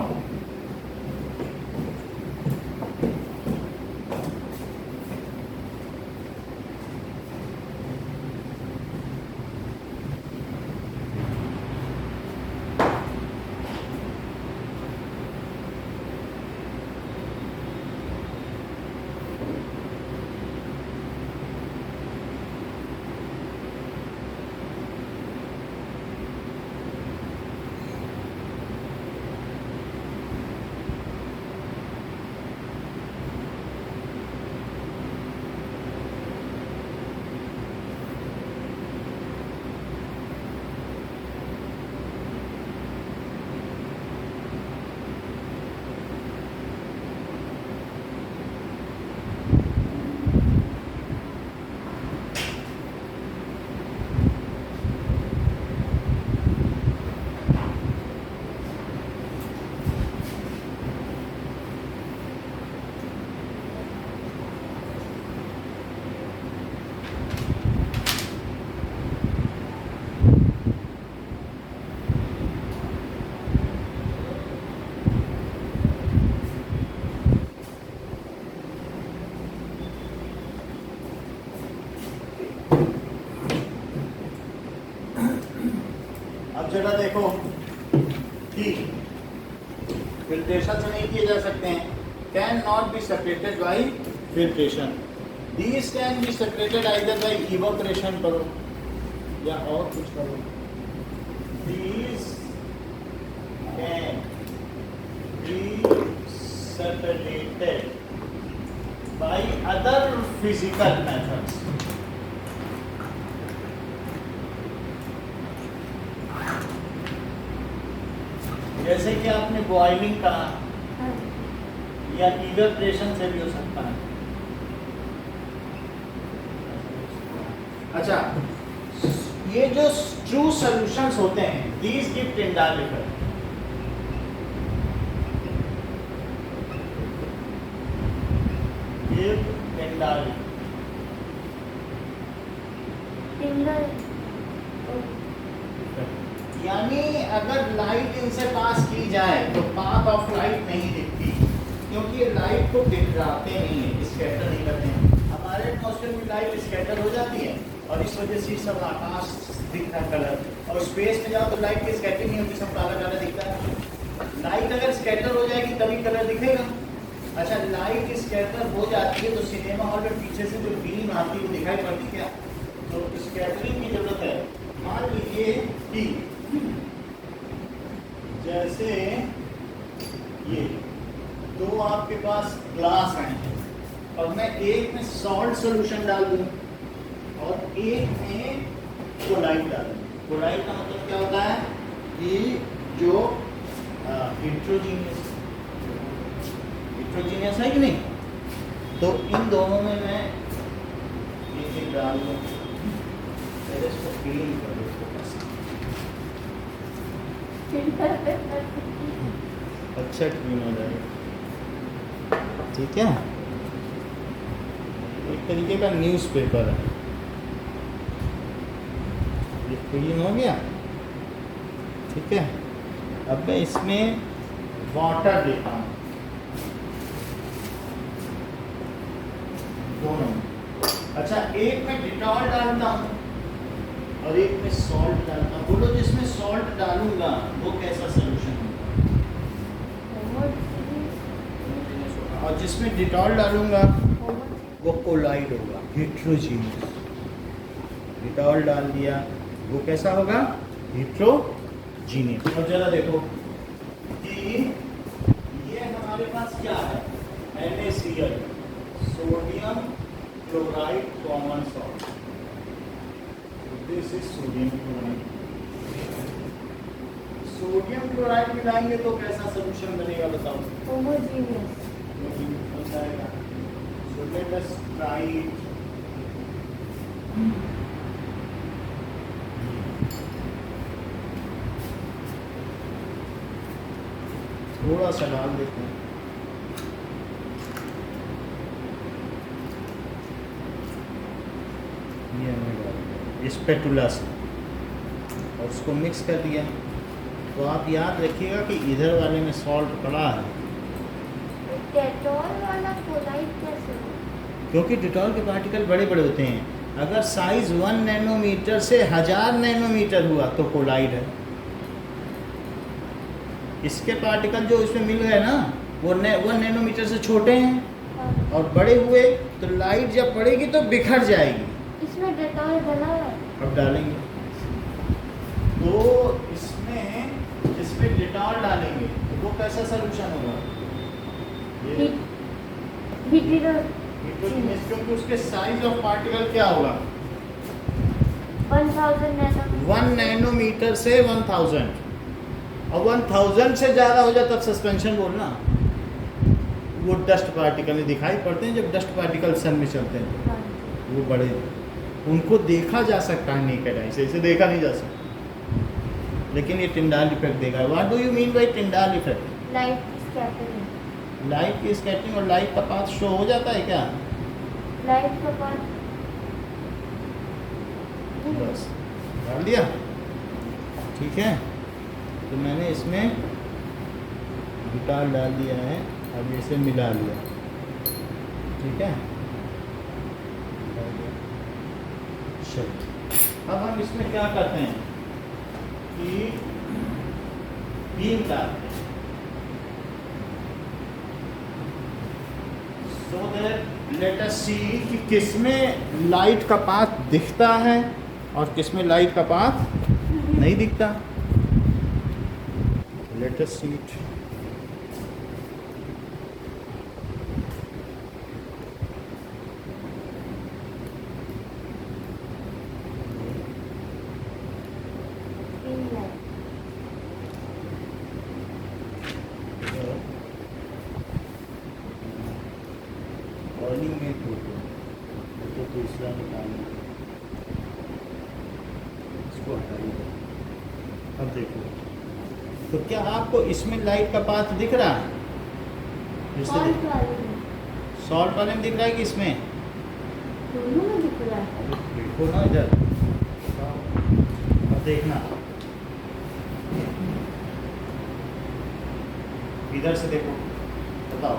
जरा देखो कि फिल्ट्रेशन से नहीं किए जा सकते हैं, can not be separated by filtration. These can be separated either by evaporation करो या और कुछ करो। These can be separated by other physical methods. जैसे कि आपने बॉइलिंग कहा या इवेपरेशन से भी हो सकता है। अच्छा, ये जो ट्रू सॉल्यूशंस होते हैं, these give Tyndall effect. Give Tyndall यानी अगर लाइट इनसे पास की जाए तो पाथ ऑफ लाइट नहीं दिखती, क्योंकि ये लाइट को बिखराते नहीं है, स्कैटर नहीं करते हैं। हमारे एटमॉस्फेयर में लाइट स्कैटर हो जाती है और इस वजह से सब आकाश दिख रहा है कलर, और स्पेस में जाओ तो लाइट की स्कैटरिंग नहीं होती, सब काला काला दिखता है। लाइट अगर स्कैटर हो जाएगी तभी कलर दिखेगा। अच्छा, लाइट स्कैटर हो जाती है तो सिनेमा हॉल में पीछे से जो बीम आती है वो दिखाई पड़ती क्या? तो स्कैटरिंग की जरूरत है। मान लीजिए कि जैसे ये दो आपके पास ग्लास हैं और मैं एक में सॉल्ट सॉल्यूशन डाल दूं और एक में कोलाइड डाल दूं। कोलाइड का मतलब क्या होता है कि जो हिट्रोजीनियस है कि नहीं, तो इन दोनों में मैं ये चीज डाल दूं, पहले इसको क्लीन कर दो, अच्छा क्लीन हो जाएगा। ठीक है, एक तरीके का न्यूज़पेपर है, ये क्लीन हो गया। ठीक है, अब मैं इसमें वाटर देता हूँ दोनों। अच्छा, एक में डिटॉल डालता हूँ और एक में सॉल्ट डालता हूँ। बोलो, जिसमें सॉल्ट डालूंगा वो कैसा सोल्यूशन होगा? और जिसमें डिटॉल डालूंगा वो कोलाइड होगा, हिट्रोजीनियस। डिटॉल डाल दिया, वो कैसा होगा? हिट्रोजीनियस। और जरा देखो कि ये हमारे पास क्या है, NaCl, sodium chloride common salt. This is sodium chloride. Sodium chloride मिलाएंगे तो कैसा सोल्यूशन बनेगा बताओ? होमोजीनियस हो जाएगा। So let us try it. थोड़ा सा डाल देते हैं। ये हमने डाल दिया स्पैटुला से और उसको मिक्स कर दिया। तो आप याद रखिएगा कि इधर वाले में सॉल्ट पड़ा है, डेटॉल वाला कोलाइड कैसे हो? क्योंकि डिटॉल के पार्टिकल बड़े बड़े होते हैं। अगर साइज 1 नैनोमीटर से 1000 नैनोमीटर हुआ तो कोलाइड है। इसके पार्टिकल जो इसमें मिल गए ना, वो 1 नैनोमीटर से छोटे हैं और बड़े हुए तो लाइट जब पड़ेगी तो बिखर जाएगी। इसमें डेटॉल डला है। अब डालेंगे तो इसमें डिटॉल डालेंगे तो वो कैसा सोल्यूशन होगा? हिट्रोजीनियस, क्योंकि उसके साइज ऑफ पार्टिकल क्या होगा? 1000 नैनोमीटर। 1 नैनोमीटर से 1000, और 1000 से ज़्यादा हो जाए तब सस्पेंशन बोलना। वो डस्ट पार्टिकल में दिखाई पड़ते हैं, जब डस्ट पार्टिकल सन में चलते हैं वो बड़े, उनको देखा जा सकता है नेकेड आई से, इसे देखा नहीं जा सकता। लेकिन ये टिंडाल इफेक्ट देगा। What do you mean by Tyndall effect? Light scattering. Light की स्कैटरिंग और लाइट का पाथ शो हो जाता है क्या? लाइट का पाथ बस डाल दिया। ठीक है, तो मैंने इसमें डिटॉल डाल दिया है, अब इसे मिला लिया। ठीक है, चलो अब हम इसमें क्या करते हैं? कि बीम डालते हैं सो दैट लेट अस सी कि किसमें लाइट का पाथ दिखता है और किसमें लाइट का पाथ नहीं दिखता। Let us see it. Green light. ऑर्निंग में फोटो तो दूसरा निकालना, इसको हटाइए। अब देखो तो क्या आपको इसमें लाइट का पाथ दिख रहा है? Salt वाले में, सॉल्ट वाले में दिख रहा है कि इसमें? दोनों में दिख रहा है। देखो ना इधर, अब देखना इधर से देखो, बताओ।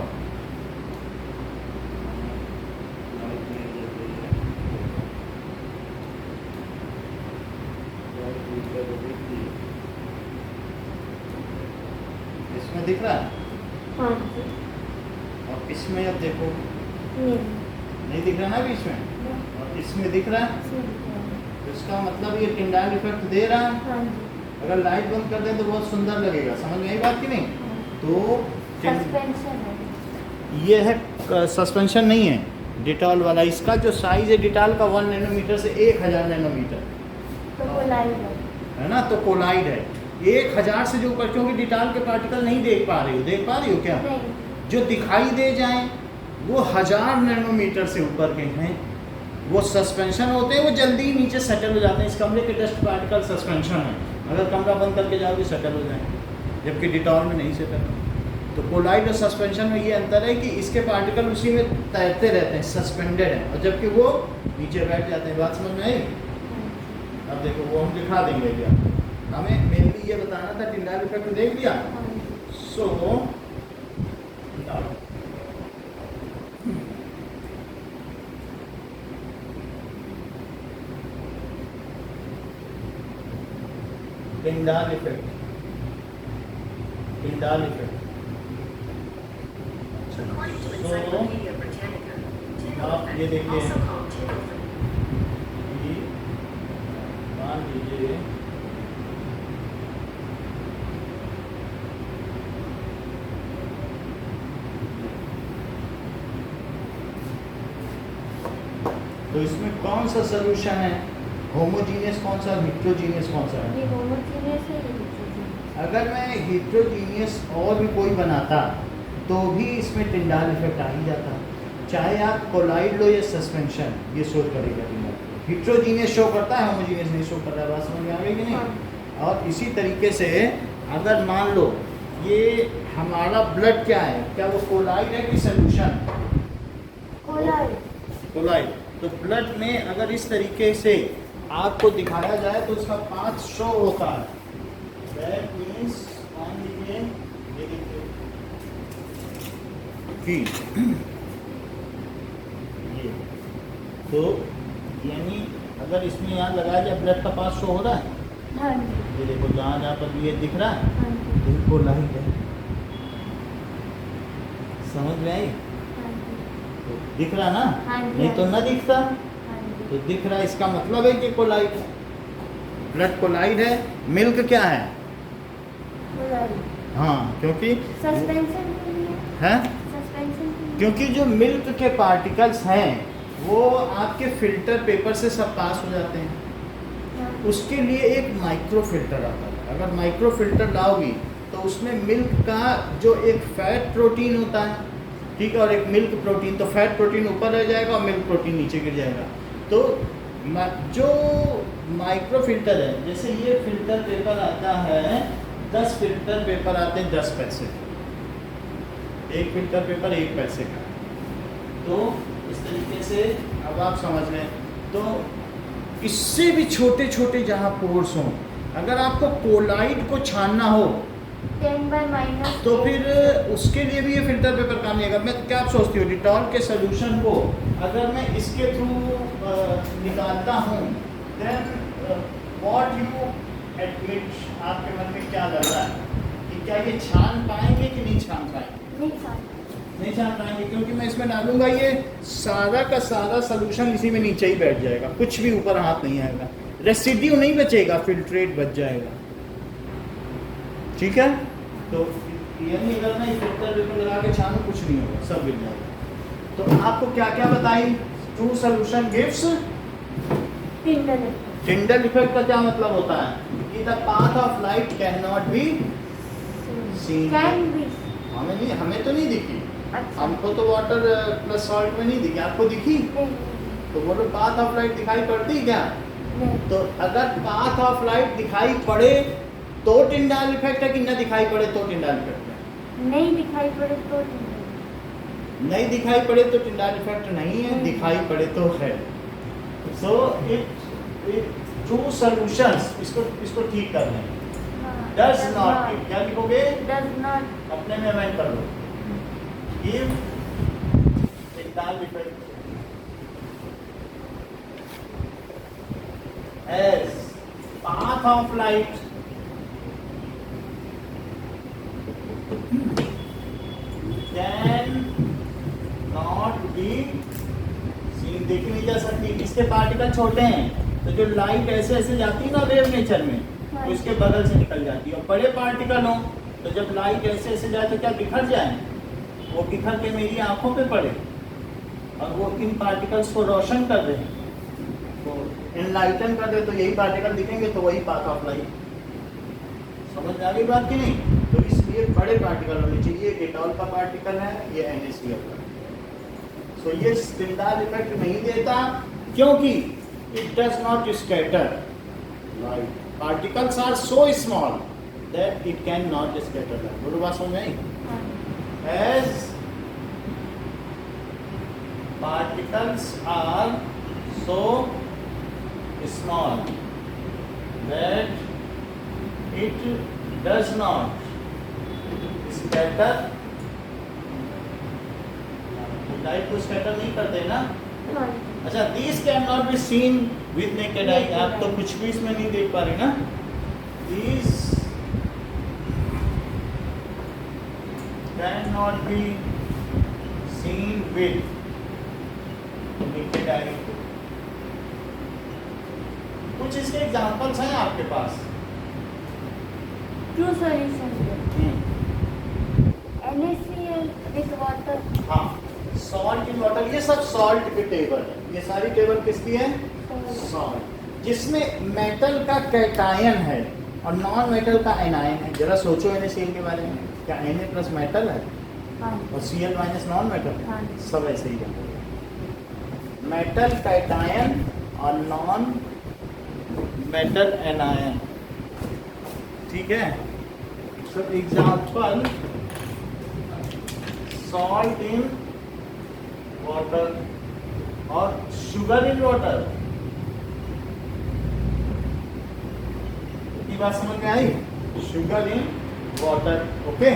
इसमें दिख रहा है हाँ जी। और इसमें अब देखो नहीं, नहीं दिख रहा ना अभी इसमें, और इसमें दिख रहा है। इसमें दिख रहा है। तो इसका मतलब ये टिंडाल इफेक्ट दे रहा है। हाँ जी। अगर लाइट बंद कर दें तो बहुत सुंदर लगेगा, समझ में आई बात कि नहीं? तो सस्पेंशन है। ये है सस्पेंशन नहीं है डिटॉल वाला। इसका जो साइज है डिटॉल का 1 नैनोमीटर से 1000 नैनोमीटर तो कोलाइड है ना। तो कोलाइड है 1000 से जो ऊपर, क्योंकि डिटॉल के पार्टिकल नहीं देख पा रही हो, देख पा रही हो क्या? नहीं। जो दिखाई दे जाएं वो 1000 नैनोमीटर से ऊपर के हैं, वो सस्पेंशन होते हैं, वो जल्दी ही नीचे सेटल हो जाते हैं। इस कमरे के डस्ट पार्टिकल सस्पेंशन है, अगर कमरा बंद करके जाओगे सेटल हो जाएंगे, जबकि डिटॉल में नहीं सेटल। तो कोलाइड और सस्पेंशन में ये अंतर है कि इसके पार्टिकल उसी में तैरते रहते हैं, सस्पेंडेड हैं, और जबकि वो नीचे बैठ जाते हैं। बात समझ में आई? अब देखो वो हम दिखा देंगे क्या, हमें मेनली ये बताना था। टिंडाल इफेक्ट देख लिया। So Tyndall effect, Tyndall effect. According to Encyclopedia Britannica, Tyndall आप ये effect, देखिए। also called Tyndall effect, कि मान लीजिए तो इसमें कौन सा सोल्यूशन है? होमोजीनियस कौन सा, हिट्रोजीनियस कौन सा है? ये होमोजीनियस है, ये heterogeneous। अगर मैं हिट्रोजीनियस और भी कोई बनाता तो भी इसमें टिंडाल इफेक्ट आ ही जाता, चाहे आप कोलाइड लो या सस्पेंशन, ये शो करेगा टिंडाल। हिट्रोजीनियस शो करता है, होमोजीनियस नहीं शो कर रहा है। बात समझ में आ गई कि नहीं? हाँ। और इसी तरीके से अगर मान लो ये हमारा ब्लड क्या है, क्या वो कोलाइड है कि सोल्यूशन? कोलाइड। कोलाइड। तो ब्लड में अगर इस तरीके से आपको दिखाया जाए तो उसका पाथ शो होता है। दैट मीन्स मान लीजिए ये देखिए कि ये तो यानी अगर इसमें यहाँ लगाया जाए ब्लड का पाथ शो हो रहा है, हाँ जी। ये देखो जहाँ जहाँ पर ये दिख रहा है हाँ जी। तो कोलाइड है। समझ में आई? हाँ जी। तो दिख रहा ना? हाँ जी, नहीं तो हाँ ना दिखता। हाँ जी। तो दिख रहा है, इसका मतलब है कि कोलाइड है, ब्लड कोलाइड है। मिल्क क्या है? कोलाइड। हाँ, क्योंकि सस्पेंशन के लिए, है, सस्पेंशन के लिए। क्योंकि जो मिल्क के पार्टिकल्स हैं वो आपके फिल्टर पेपर से सब पास हो जाते हैं। हाँ। उसके लिए एक माइक्रो फिल्टर आता है। अगर माइक्रो फिल्टर लाओगी तो उसमें मिल्क का जो एक फैट प्रोटीन होता है, ठीक है, और एक मिल्क प्रोटीन, तो फैट प्रोटीन ऊपर रह जाएगा और मिल्क प्रोटीन नीचे गिर जाएगा। तो जो माइक्रो फिल्टर है, जैसे ये फिल्टर पेपर आता है, 10 फिल्टर पेपर आते हैं 10 पैसे, एक फिल्टर पेपर 1 पैसे का। तो इस तरीके से अब आप समझ लें, तो इससे भी छोटे छोटे जहाँ पोर्स हों, अगर आपको कोलाइड को छानना हो 10/-, तो फिर उसके लिए भी ये फिल्टर पेपर काम नहीं आएगा। मैं क्या आप सोचती हो, डिटॉल के सोल्यूशन को अगर मैं इसके थ्रू निकालता हूँ, देन व्हाट यू एडमिट आपके मन में क्या लग रहा है कि क्या ये छान पाएंगे कि नहीं छान पाएंगे? नहीं था। नहीं छान पाएंगे, क्योंकि मैं इसमें डालूंगा ये सारा का सारा सोल्यूशन इसी में नीचे ही बैठ जाएगा, कुछ भी ऊपर हाथ नहीं आएगा, रेसिड्यू नहीं बचेगा, फिल्ट्रेट बच जाएगा। ठीक है, तो ये नहीं करना, ये फिल्टर लगा के छानो, कुछ नहीं होगा, सब गिर जाएगा। तो आपको क्या क्या बताई? Two solution gives Tyndall effect का क्या मतलब होता है कि the path of light can not be seen. Can be. हमें नहीं, हमें तो नहीं दिखी, अच्छा। हमको तो वाटर प्लस सॉल्ट में नहीं दिखी, आपको दिखी? तो बोलो पाथ ऑफ लाइट दिखाई पड़ती क्या? नहीं। तो अगर पाथ ऑफ लाइट दिखाई पड़े तो टिंडाल इफेक्ट है कि न दिखाई पड़े तो टिंडाल इफेक्ट है? नहीं दिखाई पड़े तो नहीं दिखाई पड़े तो टिंडाल इफेक्ट नहीं है, दिखाई पड़े तो है। सो इट टू सॉल्यूशंस, इसको ठीक कर लें। डज नॉट, क्या लिखोगे? Does not. अपने में अमेंड कर लो। Give Tyndall effect as path of light can not be seen, देखी नहीं जा सकती, इसके पार्टिकल छोटे हैं, तो जो लाइट ऐसे ऐसे जाती है ना वेव नेचर में, तो इसके बगल से निकल जाती है। और बड़े पार्टिकल हो तो जब लाइट ऐसे ऐसे जाए तो क्या बिखर जाए? वो बिखर के मेरी आंखों पे पड़े और वो इन पार्टिकल्स को रोशन कर रहे हैं, तो एनलाइटन कर दे, तो यही पार्टिकल दिखेंगे, तो वही पाथ ऑफ लाइट। समझ आ गई बात कि नहीं? तो इसलिए बड़े पार्टिकल होने चाहिए। ये डेटॉल का पार्टिकल है, ये NaCl का। सो ये टिंडाल इफेक्ट नहीं देता क्योंकि it does not scatter light, particles are so small that it can not scatter light. बोलो बात समझ में आई? As particles are so small that it does not scatter, light को स्कैटर नहीं करते ना। अच्छा, these cannot be seen with naked eye, आप तो कुछ भी इसमें नहीं देख पा रहे ना। These cannot be seen with naked eye। कुछ इसके एग्जांपल्स हैं आपके पास? True solution NaCl with water. हाँ, सॉल्ट इन वाटर, ये सब सॉल्ट की टेबल है। ये सारी टेबल किसकी है? सॉल्ट, जिसमें मेटल का कैटायन है और नॉन मेटल का एनायन है। जरा सोचो NaCl के बारे में, क्या Na प्लस मेटल है और Cl माइनस नॉन मेटल? हाँ। सब ऐसे ही है, मेटल कैटायन और नॉन मेटल एनायन। ठीक है, तो एग्जाम्पल सॉल्ट इन वाटर और शुगर इन वाटर की बात समझ में आई? Sugar in water, okay,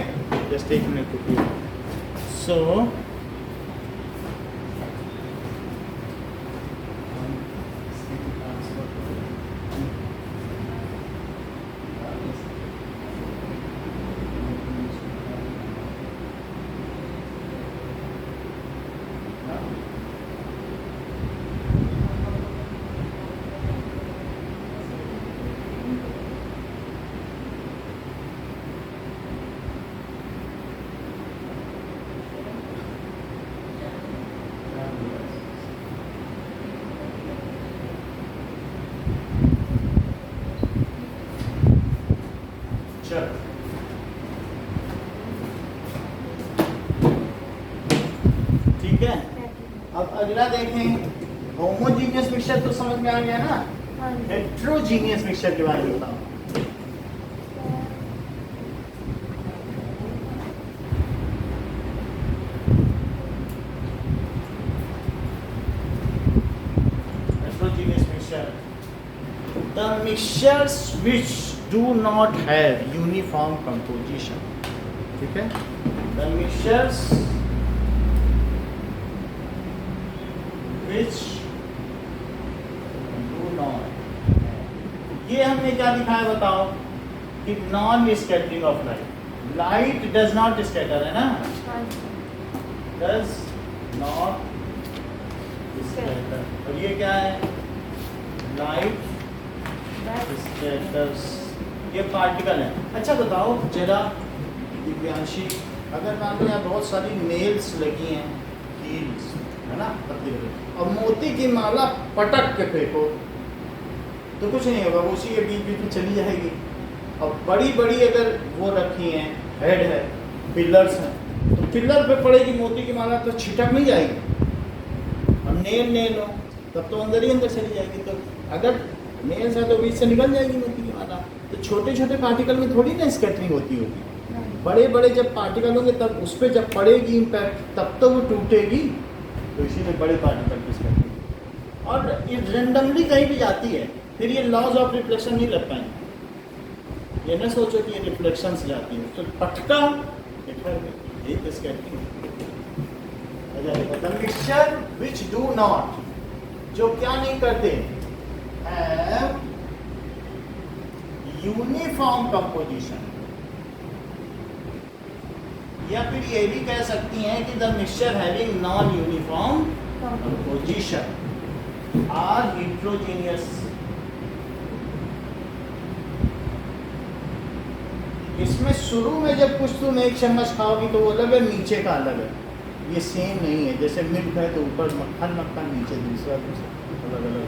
just एक मिनट रुकिए। सो ठीक है, अब अगला देखें। होमोजीनियस मिक्सचर तो समझ में आ गया ना। हेट्रोजीनियस मिक्सचर के बारे में बताओ। Heterogeneous mixture, the mixtures which do not have uniform composition। ठीक है, the mixtures which do not have ये हमने क्या दिखाया बताओ कि non scattering of light, light does not scatter, है ना, हाँ जी, डज नॉट स्कैटर। और ये क्या है, लाइट बस स्कैटर्स, ये पार्टिकल है। अच्छा बताओ जरा दिव्यांशी, अगर मान लो यहाँ बहुत सारी नेल्स लगी हैं, हील्स, है ना, पतली वाली, और मोती की माला पटक के फेंको तो कुछ नहीं होगा, वो उसी के बीच बीच में चली जाएगी। और बड़ी बड़ी अगर वो रखी हैं, हेड है, पिलर्स हैं, तो पिलर पे पड़ेगी मोती की माला तो छिटक नहीं जाएगी। और नेल हो तब तो अंदर ही अंदर चली जाएगी। तो अगर नेल्स है तो बीच से निकल जाएगी मोती की माला। तो छोटे छोटे पार्टिकल में थोड़ी ना स्कैटरिंग होती होगी, बड़े बड़े जब पार्टिकल होंगे तब उस पर जब पड़ेगी इम्पैक्ट तब तो वो टूटेगी। तो इसीलिए बड़े पार्टिकल की स्कैटरिंग। और ये रेंडमली कहीं भी जाती है, फिर ये लॉज ऑफ रिफ्लेक्शन नहीं लग पाएंगे। ये न सोचो कि ये रिफ्लेक्शन से जाती है, तो पटका ये तो scattering. The mixture which do not, जो क्या नहीं करते, हैव यूनिफॉर्म कंपोजिशन, या फिर ये भी कह सकती हैं कि the mixture having non uniform composition are heterogeneous. इसमें शुरू में जब कुछ तुम एक चम्मच खाओगी तो वो अलग है, नीचे का अलग है, ये सेम नहीं है। जैसे मिल्क है तो ऊपर मक्खन नीचे दूसरा अलग अलग है,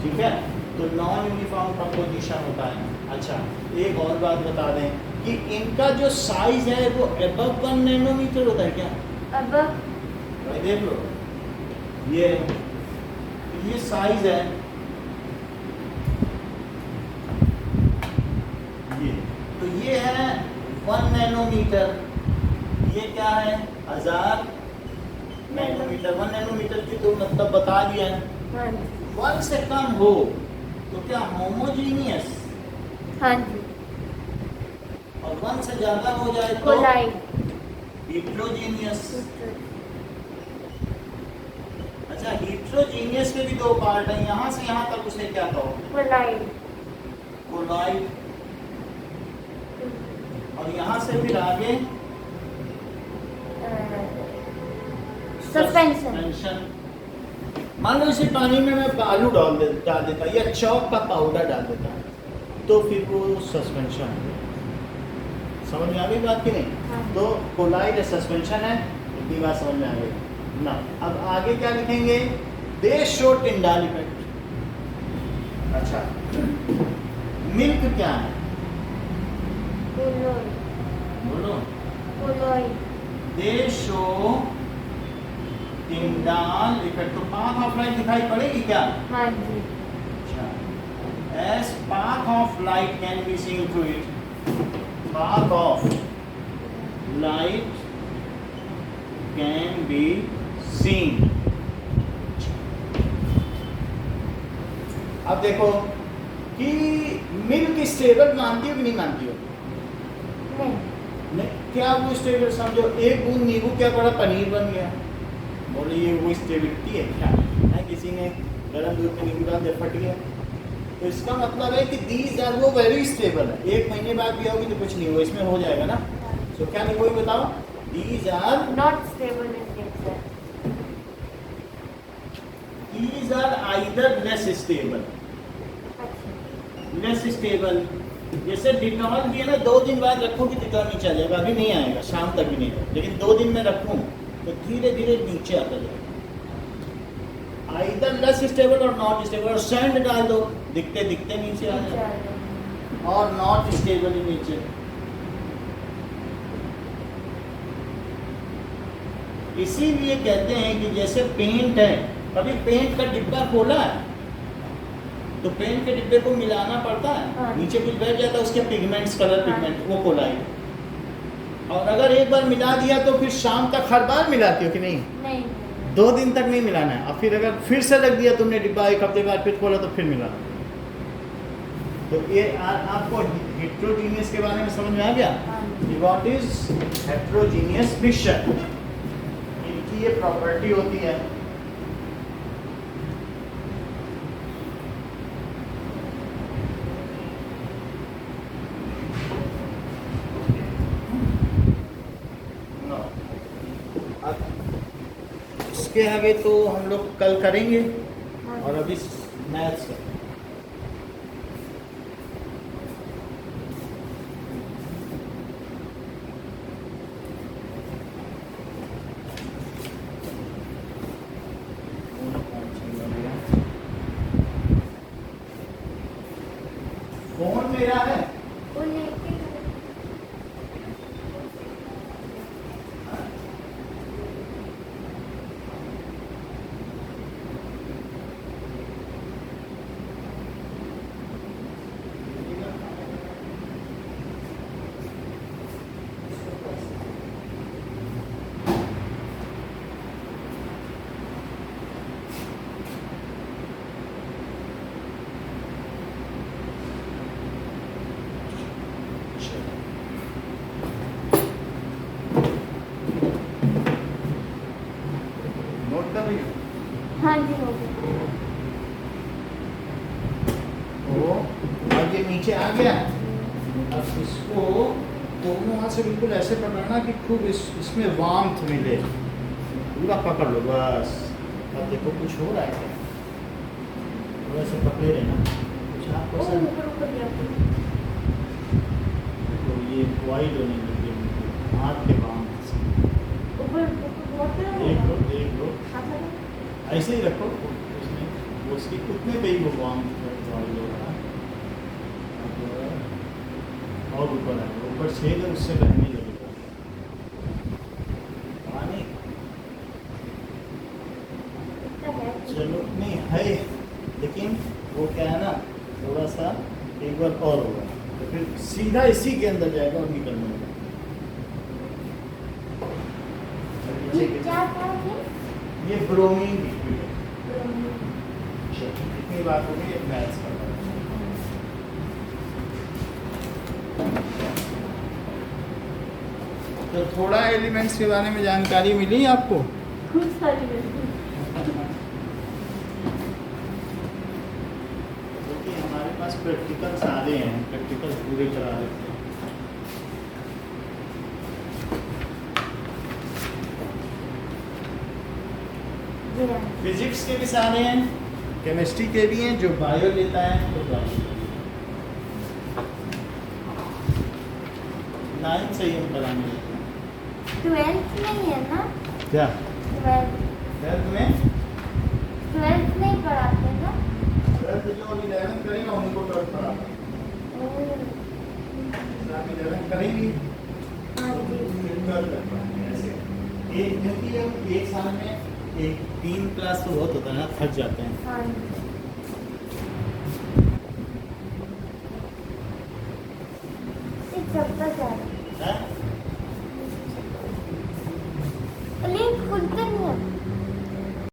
ठीक है। तो नॉन यूनिफॉर्म कंपोजिशन होता है। अच्छा एक और बात बता दें कि इनका जो साइज है वो अबव 1 नैनोमीटर होता है क्या? अब भाई देख लो, ये साइज है, ये तो ये है 1 नैनोमीटर, ये क्या है 1000 नैनोमीटर। 1 नैनोमीटर की तो मतलब बता दिया है। हाँ जी, 1 से कम हो तो क्या होमोजीनियस, हाँ जी, और 1 से ज्यादा हो जाए तो कोलाइड, हेट्रोजीनियस। अच्छा हेट्रोजीनियस के भी 2 पार्ट हैं, यहाँ से यहाँ तक उसे क्या कहो? Colloid, colloid. और यहाँ से फिर आगे सस्पेंशन। मान लो इसे पानी में मैं बालू डाल देता या चौक का पाउडर डाल देता तो फिर वो सस्पेंशन है। समझ में आ गई बात की नहीं? हाँ। तो कोलाइड सस्पेंशन है, इतनी बात समझ में आ गई ना। अब आगे क्या लिखेंगे? They show Tyndall effect. अच्छा मिल्क क्या है? कोलोइड, बोलो। Colloid, they show Tyndall effect. तो पाथ ऑफ लाइट दिखाई पड़ेगी क्या? हाँ जी, as path of light can be seen through it, path of light can be seen। अब देखो कि मिल्क स्टेबल मानती हो कि नहीं मानती हो? नहीं, नहीं, क्या वो स्टेबल? समझो एक बूंद नींबू क्या बड़ा पनीर बन गया, बोले ये वो स्टेबिलिटी है क्या? है किसी ने गर्म दूध में नींबू डाल दिया फट गया। तो इसका मतलब है कि दीज आर वो वेरी स्टेबल है, 1 महीने बाद भी होगी तो कुछ नहीं होगा, इसमें हो जाएगा ना। तो क्या नहीं, कोई बताओ? These are not stable in nature, these are either less stable, less stable. जैसे डिटॉल भी है ना, 2 दिन बाद रखो कि डिटॉल नीचे आ जाएगा, अभी नहीं आएगा, शाम तक भी नहीं आएगा, लेकिन 2 दिन में रखूँ तो धीरे धीरे नीचे आता जाएगा। आइदर लेस स्टेबल और नॉट स्टेबल। और सैंड डाल दो, दिखते दिखते नीचे आ जाएगा, और नॉट स्टेबल ही नीचे। इसीलिए कहते हैं कि जैसे पेंट है, कभी पेंट का डिब्बा खोला है तो पेंट के डिब्बे को मिलाना पड़ता है, हाँ। नीचे कुछ बैठ जाता है उसके पिगमेंट्स, कलर हाँ। पिगमेंट, वो कोलाइड। और अगर एक बार मिला दिया तो फिर शाम तक हर बार मिलाती हो कि नहीं? नहीं, 2 दिन तक नहीं मिलाना है। और फिर अगर फिर से रख दिया तुमने डिब्बा, 1 हफ्ते बाद फिर खोला तो फिर मिलाना। तो ये आपको हेट्रोजीनियस के बारे में समझ में आ गया? What is heterogeneous mixture? इनकी ये प्रॉपर्टी होती है। इसके आगे तो हम लोग कल करेंगे हाँ और अभी मैथ्स का फोन मेरा है। वो लेके नोट कर रही हो? हाँ जी हो गया। तो अब ये नीचे आ गया। अब इसको दोनों हाथ से बिल्कुल ऐसे पकड़ना कि खूब इसमें वार्मथ मिले। पूरा पकड़ लो बस। अब देखो कुछ हो रहा है क्या? थोड़ा सा पकड़े रहना। कुछ आपको वो सर ऊपर ऊपर गया तो ये वाइड होने लगी है हाथ के वार्मथ से। ऊपर बहुत एक लो ऐसे ही रखो उसमें वो उसकी उतने पे ही वो वार्मथ वाइड हो रहा है। और ऊपर है ऊपर छेद है उससे बहने लगेगा पानी। चलो नहीं है लेकिन वो क्या है ना थोड़ा सा एक बार और होगा तो फिर सीधा इसी के अंदर जाएगा और निकलने लगेगा। क्या था ये ब्रोमीन लिक्विड है। चलो इतनी बात हो गई एक मैथ्स का। तो थोड़ा एलिमेंट्स के बारे में जानकारी मिली आपको? खूब सारी मिलती क्योंकि हमारे पास प्रैक्टिकल सारे हैं प्रैक्टिकल पूरे करा देते हैं। फिजिक्स के भी सारे हैं केमिस्ट्री के भी हैं जो बायो लेता है तो बायो। 9 से ही हम कराने लेते हैं। 12th नहीं है ना? क्या 12th 12th में 12th नहीं पढ़ाते ना? 12th जो अभी 11 करेगा उनको 12th पढ़ाते हैं। आप 11 करेंगी हाँ जी। फिर 12th कर पाएंगे ऐसे। क्योंकि अब एक साल में एक 3 क्लास तो बहुत होता है ना थक जाते हैं। हाँ जी।